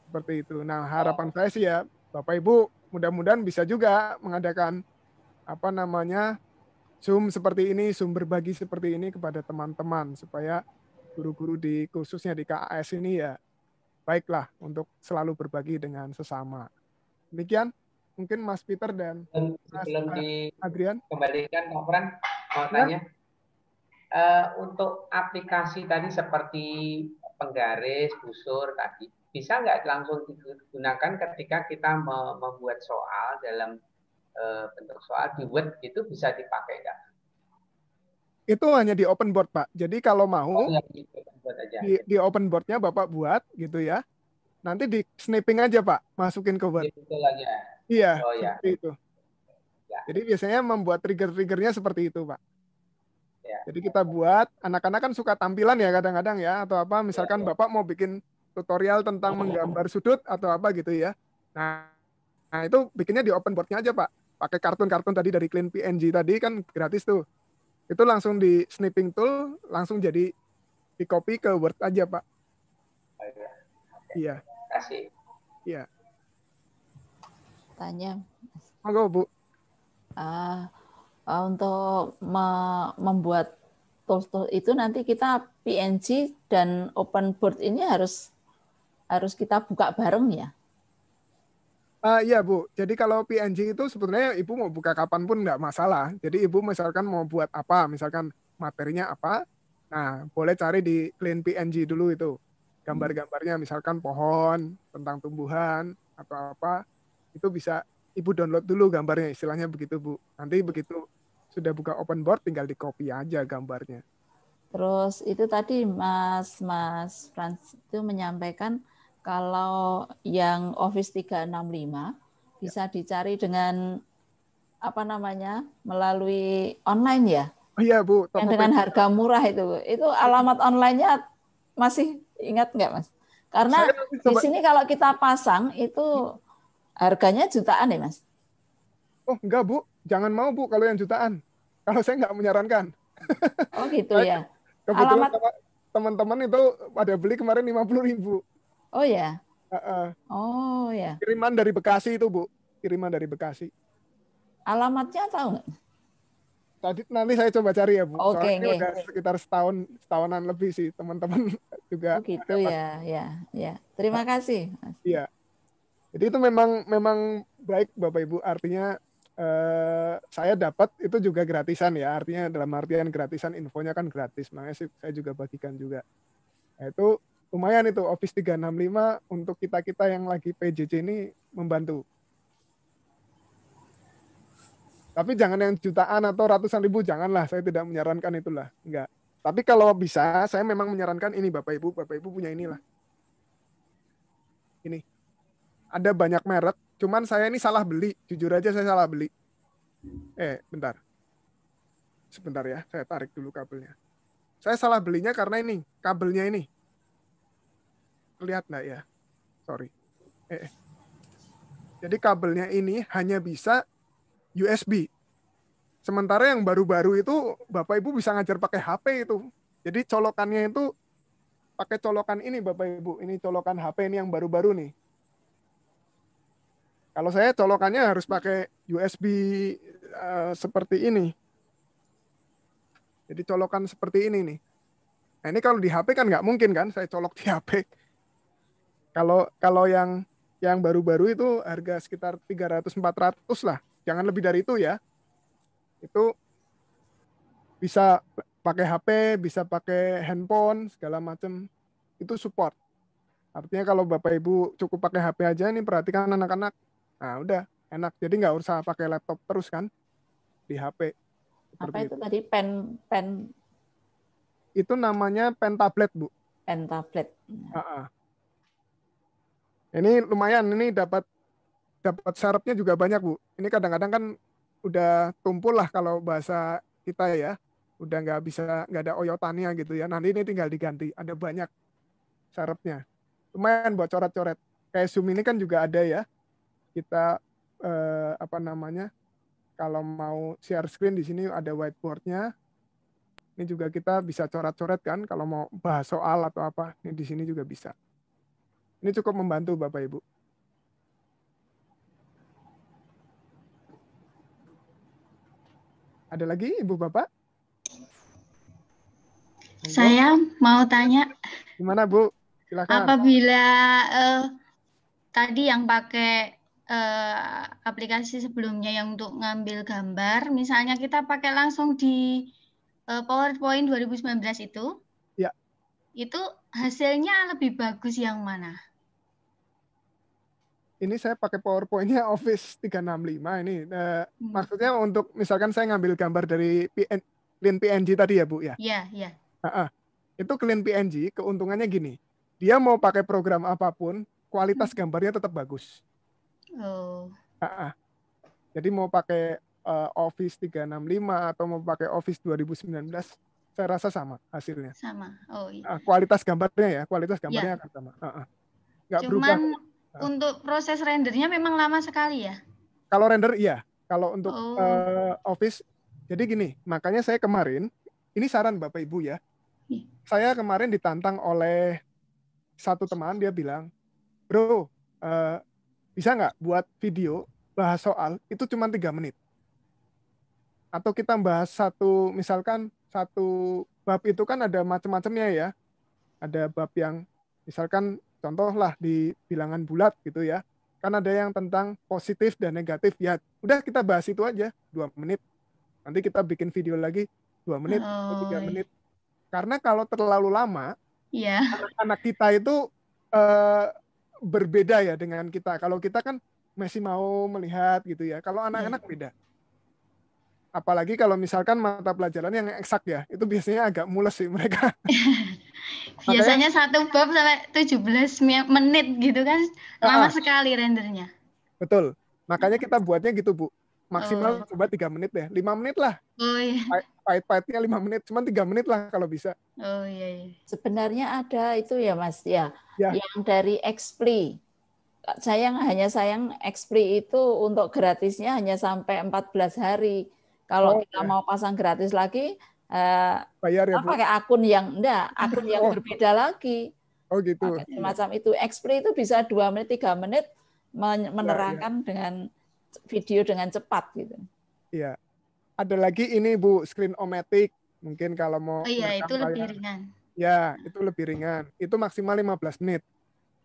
Seperti itu. Nah, harapan saya sih ya, Bapak Ibu mudah-mudahan bisa juga mengadakan Zoom seperti ini, Zoom berbagi seperti ini kepada teman-teman supaya guru-guru khususnya di KAS ini ya baiklah untuk selalu berbagi dengan sesama. Demikian mungkin Mas Peter dan Mas Adrian. Kembalikan Pak Fran, mau tanya. Untuk aplikasi tadi seperti penggaris, busur tadi, bisa nggak langsung digunakan ketika kita membuat soal dalam bentuk soal di Word itu bisa dipakai nggak? Itu hanya di open board Pak. Jadi kalau mau di open boardnya Bapak buat gitu ya. Nanti di snipping aja Pak, masukin ke Word. Betul aja. Iya, seperti itu. Ya. Jadi biasanya membuat trigger-triggernya seperti itu Pak. Ya. Jadi kita buat, anak-anak kan suka tampilan ya kadang-kadang ya, atau apa, misalkan Bapak mau bikin tutorial tentang menggambar sudut atau apa gitu ya. Nah itu bikinnya di open board-nya aja Pak. Pakai kartun-kartun tadi dari Clean PNG tadi kan gratis tuh. Itu langsung di snipping tool, langsung jadi di copy ke Word aja Pak. Iya. Kasih. Iya. Tanya. Monggo Bu. Untuk membuat tools itu nanti kita PNG dan open board ini harus kita buka bareng ya? Iya Bu, jadi kalau PNG itu sebetulnya Ibu mau buka kapanpun nggak masalah. Jadi Ibu misalkan mau buat apa, misalkan materinya apa, nah boleh cari di Clean PNG dulu itu. Gambar-gambarnya misalkan pohon, tentang tumbuhan, atau apa, itu bisa Ibu download dulu gambarnya, istilahnya begitu Bu. Nanti begitu sudah buka open board, tinggal di-copy aja gambarnya. Terus itu tadi Mas Frans itu menyampaikan kalau yang Office 365 bisa dicari dengan melalui online ya? Oh iya Bu. Yang dengan harga murah itu alamat online-nya masih ingat nggak Mas? Karena di sini kalau kita pasang itu harganya jutaan ya Mas? Oh enggak Bu, jangan mau Bu kalau yang jutaan. Kalau saya nggak menyarankan. Oh gitu ya. Kebetulan teman-teman itu pada beli kemarin 50.000. Oh ya. Oh ya. Kiriman dari Bekasi itu, Bu. Kiriman dari Bekasi. Alamatnya tahu nggak? Nanti saya coba cari ya, Bu. Oke, soalnya ini udah sekitar setahunan lebih sih, teman-teman juga. Oh gitu ya. Terima kasih, Mas. Iya. Jadi itu memang baik Bapak Ibu. Artinya saya dapat itu juga gratisan ya. Artinya dalam artian gratisan, infonya kan gratis. Makanya saya juga bagikan juga. Nah, itu lumayan itu Office 365 untuk kita-kita yang lagi PJJ ini membantu. Tapi jangan yang jutaan atau ratusan ribu, janganlah. Saya tidak menyarankan itulah. Enggak. Tapi kalau bisa, saya memang menyarankan ini Bapak Ibu punya inilah. Ini. Ada banyak merek, cuman saya ini salah beli. Jujur aja saya salah beli. Bentar. Sebentar ya, saya tarik dulu kabelnya. Saya salah belinya karena ini, kabelnya ini. Lihat nggak ya? Sorry. Jadi kabelnya ini hanya bisa USB. Sementara yang baru-baru itu Bapak Ibu bisa ngajar pakai HP itu. Jadi colokannya itu pakai colokan ini Bapak Ibu. Ini colokan HP ini yang baru-baru nih. Kalau saya colokannya harus pakai USB seperti ini. Jadi colokan seperti ini nih. Nah ini kalau di HP kan nggak mungkin kan saya colok di HP. Kalau yang baru-baru itu harga sekitar 300-400 lah. Jangan lebih dari itu ya. Itu bisa pakai HP, bisa pakai handphone, segala macam. Itu support. Artinya kalau Bapak Ibu cukup pakai HP aja, nih perhatikan anak-anak. Nah udah, enak. Jadi nggak usah pakai laptop terus kan di HP. Apa itu tadi? Pen? Itu namanya pen tablet, Bu. Pen tablet. Ini lumayan, ini dapat syaratnya juga banyak, Bu. Ini kadang-kadang kan udah tumpul lah kalau bahasa kita ya. Udah nggak ada oyotannya gitu ya. Nanti ini tinggal diganti. Ada banyak syaratnya. Lumayan buat coret-coret. Kayak Zoom ini kan juga ada ya. Kita kalau mau share screen di sini ada whiteboard-nya. Ini juga kita bisa coret-coret kan kalau mau bahas soal atau apa. Ini di sini juga bisa. Ini cukup membantu Bapak Ibu. Ada lagi Ibu Bapak? Saya mau tanya. Gimana Bu? Silakan. Apabila tadi yang pakai aplikasi sebelumnya yang untuk ngambil gambar, misalnya kita pakai langsung di PowerPoint 2019 itu, ya. Itu hasilnya lebih bagus yang mana? Ini saya pakai PowerPoint-nya Office 365 ini. Maksudnya untuk misalkan saya ngambil gambar dari clean PNG tadi ya Bu ya? Iya. Itu clean PNG, keuntungannya gini. Dia mau pakai program apapun, kualitas gambarnya tetap bagus. Oh. Jadi mau pakai Office 365 atau mau pakai Office 2019, saya rasa sama hasilnya. Sama. Oh iya. Kualitas gambarnya akan sama. Nggak berubah. Untuk proses rendernya memang lama sekali ya? Kalau render iya. Kalau untuk Office, jadi gini, makanya saya kemarin, ini saran Bapak Ibu ya, saya kemarin ditantang oleh satu teman, dia bilang, bro, bisa nggak buat video bahas soal, itu cuma 3 menit. Atau kita bahas misalkan satu bab itu kan ada macam-macamnya ya. Ada bab yang, misalkan contoh lah di bilangan bulat gitu ya. Kan ada yang tentang positif dan negatif. Ya udah kita bahas itu aja 2 menit. Nanti kita bikin video lagi 2 menit, 3 menit. Karena kalau terlalu lama, anak-anak kita itu berbeda ya dengan kita. Kalau kita kan masih mau melihat gitu ya. Kalau anak-anak beda. Apalagi kalau misalkan mata pelajaran yang eksak ya, itu biasanya agak mules sih mereka. Biasanya satu bab sampai 17 menit gitu kan, lama sekali rendernya. Betul. Makanya kita buatnya gitu Bu. Maksimal coba 3 menit deh, 5 menit lah. Oh iya. Pahit-pahitnya 5 menit, cuma 3 menit lah kalau bisa. Oh iya. Sebenarnya ada itu ya Mas ya, yang dari Expli. Sayang Expli itu untuk gratisnya hanya sampai 14 hari. Kalau kita mau pasang gratis lagi, bayar ya Bu? Pakai akun yang berbeda lagi. Oh gitu. Semacam itu. Expli itu bisa 2 menit, 3 menit menerangkan dengan video dengan cepat gitu. Iya. Ada lagi ini Bu, Screen-O-Matic. Mungkin kalau mau iya, itu lebih ringan. Ya, itu lebih ringan. Itu maksimal 15 menit.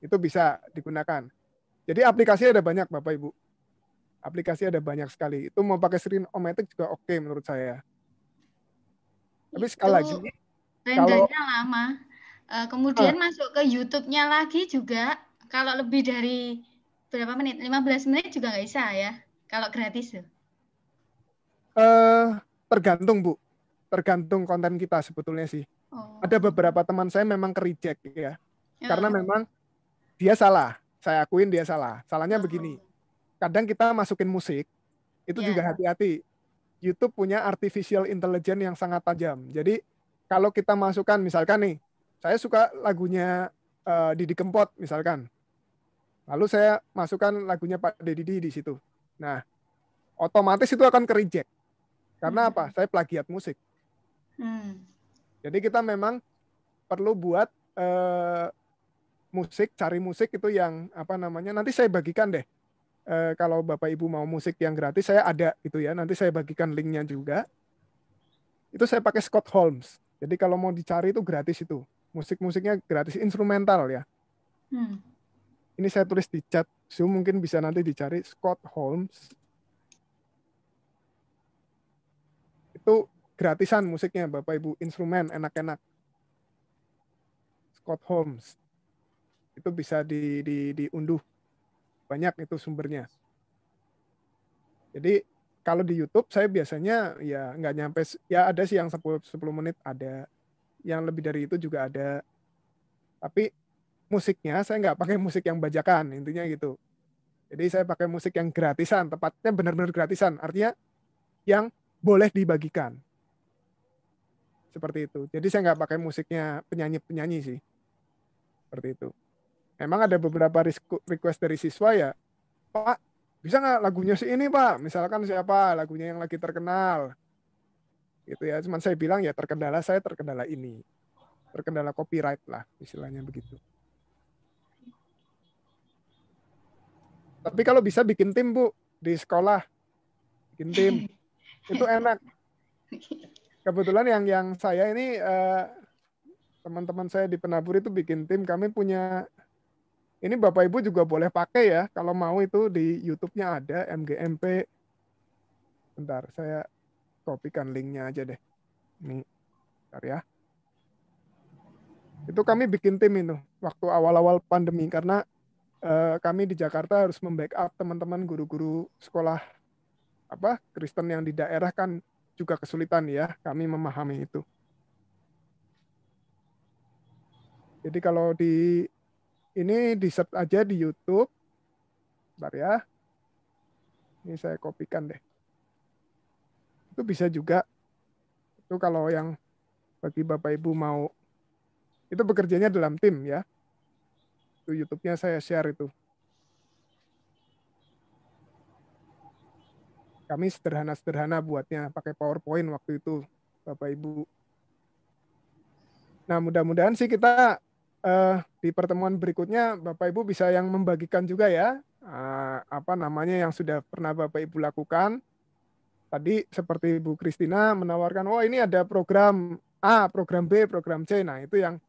Itu bisa digunakan. Jadi aplikasi ada banyak Bapak Ibu. Aplikasi ada banyak sekali. Itu mau pakai Screen-O-Matic juga oke menurut saya. Tapi sekali lagi, rendernya lama. Kemudian masuk ke YouTube-nya lagi juga, kalau lebih dari berapa menit? 15 menit juga nggak bisa ya, kalau gratis tuh. Tergantung Bu. Tergantung konten kita sebetulnya sih. Ada beberapa teman saya memang ke-reject ya. Karena memang dia salah. Saya akuin dia salah. Salahnya begini. Kadang kita masukin musik, itu juga hati-hati. YouTube punya artificial intelligence yang sangat tajam. Jadi kalau kita masukkan misalkan nih, saya suka lagunya Didi Kempot misalkan. Lalu saya masukkan lagunya Pak Deddy di situ. Nah, otomatis itu akan ke-reject. Karena apa? Saya plagiat musik. Jadi kita memang perlu buat musik, cari musik itu yang apa namanya. Nanti saya bagikan deh. Kalau Bapak Ibu mau musik yang gratis, saya ada gitu ya. Nanti saya bagikan linknya juga. Itu saya pakai Scott Holmes. Jadi kalau mau dicari itu gratis itu. Musik-musiknya gratis, instrumental ya. Ini saya tulis di chat Zoom, mungkin bisa nanti dicari Scott Holmes. Itu gratisan musiknya Bapak Ibu, instrumen enak-enak. Scott Holmes. Itu bisa diunduh. Banyak itu sumbernya. Jadi kalau di YouTube saya biasanya ya nggak nyampe, ya ada sih yang 10 menit ada. Yang lebih dari itu juga ada. Tapi musiknya saya nggak pakai musik yang bajakan, intinya gitu. Jadi saya pakai musik yang gratisan, tepatnya benar-benar gratisan. Artinya yang boleh dibagikan. Seperti itu. Jadi saya nggak pakai musiknya penyanyi-penyanyi sih. Seperti itu. Memang ada beberapa request dari siswa ya, Pak, bisa nggak lagunya si ini Pak? Misalkan siapa lagunya yang lagi terkenal. Gitu ya. Cuman saya bilang ya saya terkendala ini. Terkendala copyright lah, istilahnya begitu. Tapi kalau bisa bikin tim Bu di sekolah, bikin tim itu enak. Kebetulan yang saya ini teman-teman saya di Penabur itu bikin tim. Kami punya ini Bapak Ibu juga boleh pakai ya kalau mau, itu di YouTube-nya ada MGMP. Bentar, saya kopikan linknya aja deh. Ini, bentar ya. Itu kami bikin tim itu waktu awal-awal pandemi karena kami di Jakarta harus membackup teman-teman guru-guru sekolah Kristen yang di daerah kan juga kesulitan ya, kami memahami itu. Jadi kalau ini di-search aja di YouTube. Bentar ya. Ini saya kopikan deh. Itu bisa juga. Itu kalau yang bagi Bapak Ibu mau, itu bekerjanya dalam tim ya. Itu YouTube-nya saya share itu. Kami sederhana-sederhana buatnya, pakai PowerPoint waktu itu, Bapak Ibu. Nah, mudah-mudahan sih kita di pertemuan berikutnya Bapak Ibu bisa yang membagikan juga ya, yang sudah pernah Bapak Ibu lakukan. Tadi seperti Bu Kristina menawarkan, ini ada program A, program B, program C. Nah, itu yang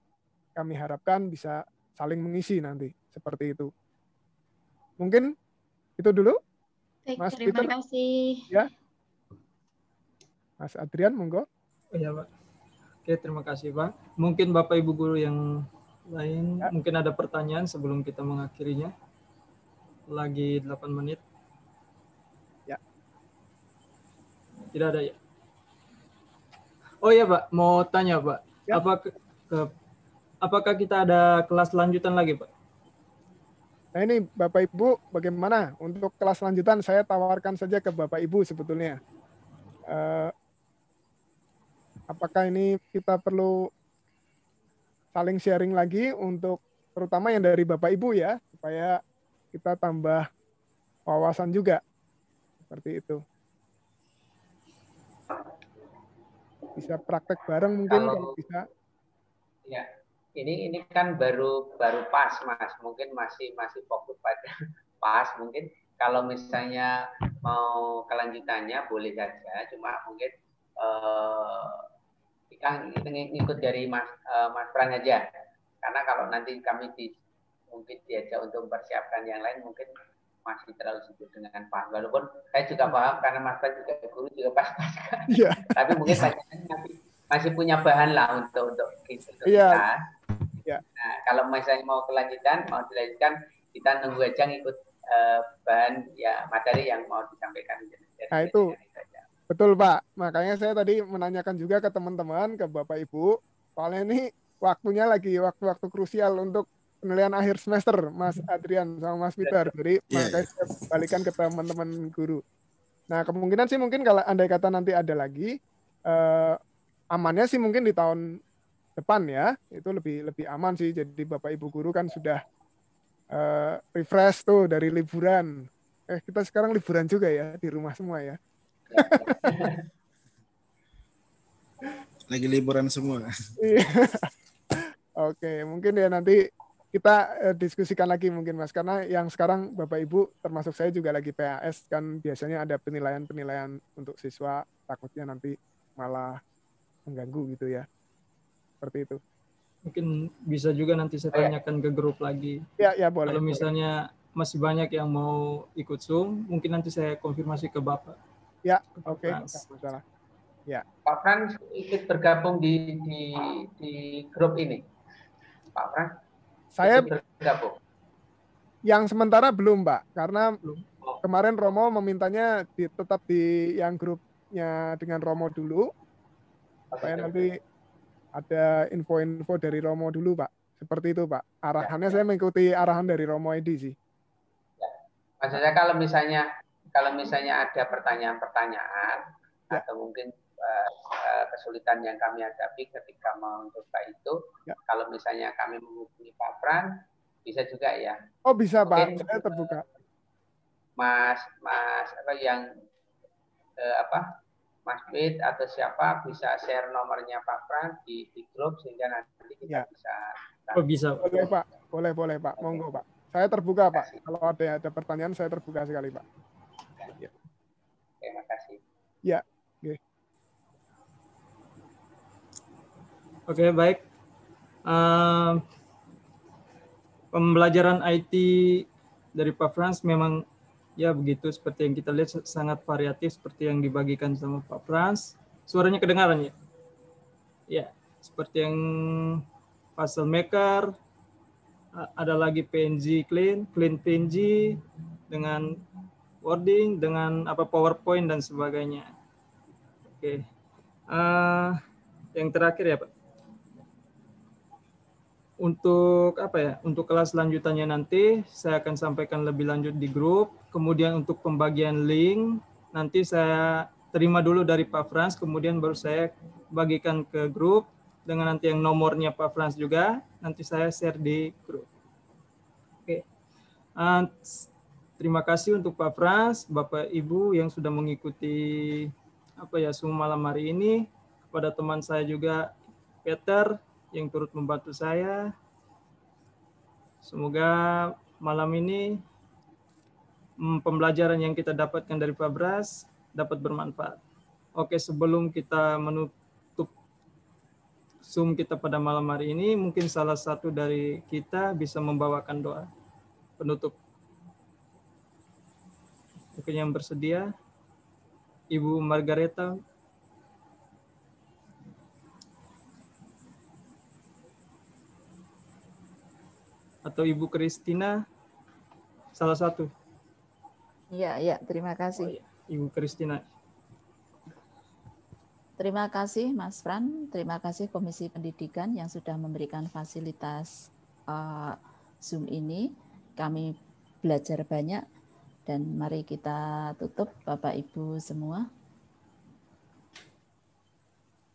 kami harapkan bisa saling mengisi nanti, seperti itu. Mungkin itu dulu. Mas Terima Peter, kasih. ya. Mas Adrian, monggo. Iya, Pak. Oke, terima kasih, Pak. Mungkin Bapak Ibu guru yang lain mungkin ada pertanyaan sebelum kita mengakhirinya. Lagi 8 menit. Ya. Tidak ada ya? Oh iya, Pak, mau tanya, Pak. Ya. Apakah kita ada kelas lanjutan lagi, Pak? Nah ini Bapak Ibu bagaimana untuk kelas lanjutan, saya tawarkan saja ke Bapak Ibu sebetulnya. Apakah ini kita perlu saling sharing lagi untuk terutama yang dari Bapak Ibu ya, supaya kita tambah wawasan juga. Seperti itu. Bisa praktek bareng mungkin kalau bisa. Ya, ini kan baru pas Mas, mungkin masih fokus pada pas. Mungkin kalau misalnya mau kelanjutannya boleh saja, cuma mungkin kita ngikut dari Mas Pran aja, karena kalau nanti kami mungkin diajak untuk mempersiapkan yang lain mungkin masih terlalu sibuk dengan pas. Walaupun saya juga paham karena Mas Pran juga guru juga pas-pas kan. Yeah. Tapi mungkin masih punya bahan lah untuk kita. Yeah. Nah, kalau misalnya mau dilanjutkan, kita nunggu aja ngikut bahan ya materi yang mau disampaikan. Nah itu betul Pak. Makanya saya tadi menanyakan juga ke teman-teman, ke Bapak Ibu, soalnya ini waktunya lagi waktu-waktu krusial untuk penilaian akhir semester, Mas Adrian sama Mas Peter. Jadi makanya saya balikan ke teman-teman guru. Nah kemungkinan sih mungkin kalau andai kata nanti ada lagi, amannya sih mungkin di tahun depan ya, itu lebih aman sih. Jadi Bapak Ibu guru kan sudah refresh tuh dari liburan. Kita sekarang liburan juga ya, di rumah semua ya. Lagi liburan semua. Oke, mungkin ya nanti kita diskusikan lagi mungkin Mas, karena yang sekarang Bapak Ibu termasuk saya juga lagi PAS kan, biasanya ada penilaian untuk siswa, takutnya nanti malah mengganggu gitu ya, seperti itu. Mungkin bisa juga nanti saya tanyakan ke grup lagi. Ya boleh. Kalau misalnya masih banyak yang mau ikut Zoom, mungkin nanti saya konfirmasi ke Bapak. Ya, oke, masalah. Ya. Pak Frans ikut bergabung di grup ini, Pak Frans. Saya bergabung. Yang sementara belum, Pak, karena kemarin Romo memintanya tetap di yang grupnya dengan Romo dulu, supaya nanti ada info-info dari Romo dulu, Pak. Seperti itu, Pak. Arahannya saya mengikuti arahan dari Romo Edi sih. Ya. Maksudnya kalau misalnya ada pertanyaan-pertanyaan atau mungkin kesulitan yang kami hadapi ketika mencoba itu, kalau misalnya kami menghubungi Pak Fran, bisa juga ya. Oh bisa mungkin, Pak, saya terbuka. Mas Mas Wid atau siapa bisa share nomornya Pak Fran di grup sehingga nanti kita bisa. Oh bisa. Boleh Pak, boleh Pak, monggo Pak. Saya terbuka Pak. Kalau ada pertanyaan saya terbuka sekali Pak. Ya. Terima kasih. Ya. Oke. Oke, baik. Pembelajaran IT dari Pak Frans memang ya begitu seperti yang kita lihat sangat variatif seperti yang dibagikan sama Pak Frans. Suaranya kedengaran ya? Ya, seperti yang puzzle maker, ada lagi PNG clean PNG dengan wording, dengan PowerPoint dan sebagainya. Oke. Yang terakhir ya Pak. Untuk kelas lanjutannya nanti saya akan sampaikan lebih lanjut di grup. Kemudian untuk pembagian link nanti saya terima dulu dari Pak Frans, kemudian baru saya bagikan ke grup dengan nanti yang nomornya Pak Frans juga nanti saya share di grup. Oke. Terima kasih untuk Pak Frans, Bapak Ibu yang sudah mengikuti Zoom malam hari ini. Kepada teman saya juga Peter yang turut membantu saya. Semoga malam ini pembelajaran yang kita dapatkan dari Pak Bras dapat bermanfaat. Oke, sebelum kita menutup Zoom kita pada malam hari ini, mungkin salah satu dari kita bisa membawakan doa penutup. Mungkin yang bersedia, Ibu Margareta. Atau Ibu Kristina, salah satu. Iya, terima kasih. Oh, ya. Ibu Kristina. Terima kasih Mas Fran, terima kasih Komisi Pendidikan yang sudah memberikan fasilitas Zoom ini. Kami belajar banyak dan mari kita tutup Bapak Ibu semua.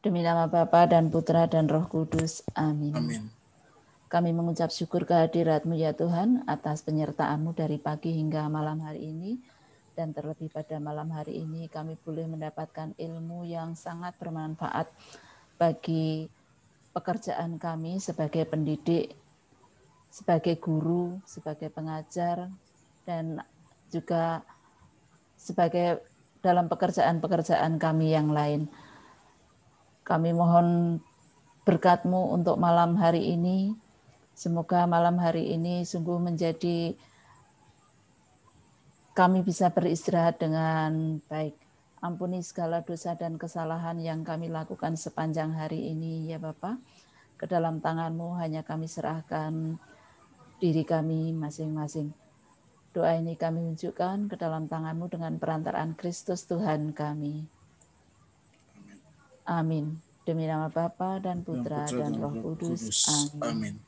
Demi nama Bapa dan Putra dan Roh Kudus. Amin. Amin. Kami mengucap syukur kehadirat-Mu ya Tuhan atas penyertaan-Mu dari pagi hingga malam hari ini. Dan terlebih pada malam hari ini kami boleh mendapatkan ilmu yang sangat bermanfaat bagi pekerjaan kami sebagai pendidik, sebagai guru, sebagai pengajar, dan juga sebagai dalam pekerjaan-pekerjaan kami yang lain. Kami mohon berkat-Mu untuk malam hari ini. Semoga malam hari ini sungguh menjadi kami bisa beristirahat dengan baik. Ampuni segala dosa dan kesalahan yang kami lakukan sepanjang hari ini, ya Bapa. Ke dalam tangan-Mu hanya kami serahkan diri kami masing-masing. Doa ini kami unjukkan ke dalam tangan-Mu dengan perantaraan Kristus Tuhan kami. Amin. Demi nama Bapa dan Putra dan Roh Kudus. Amin.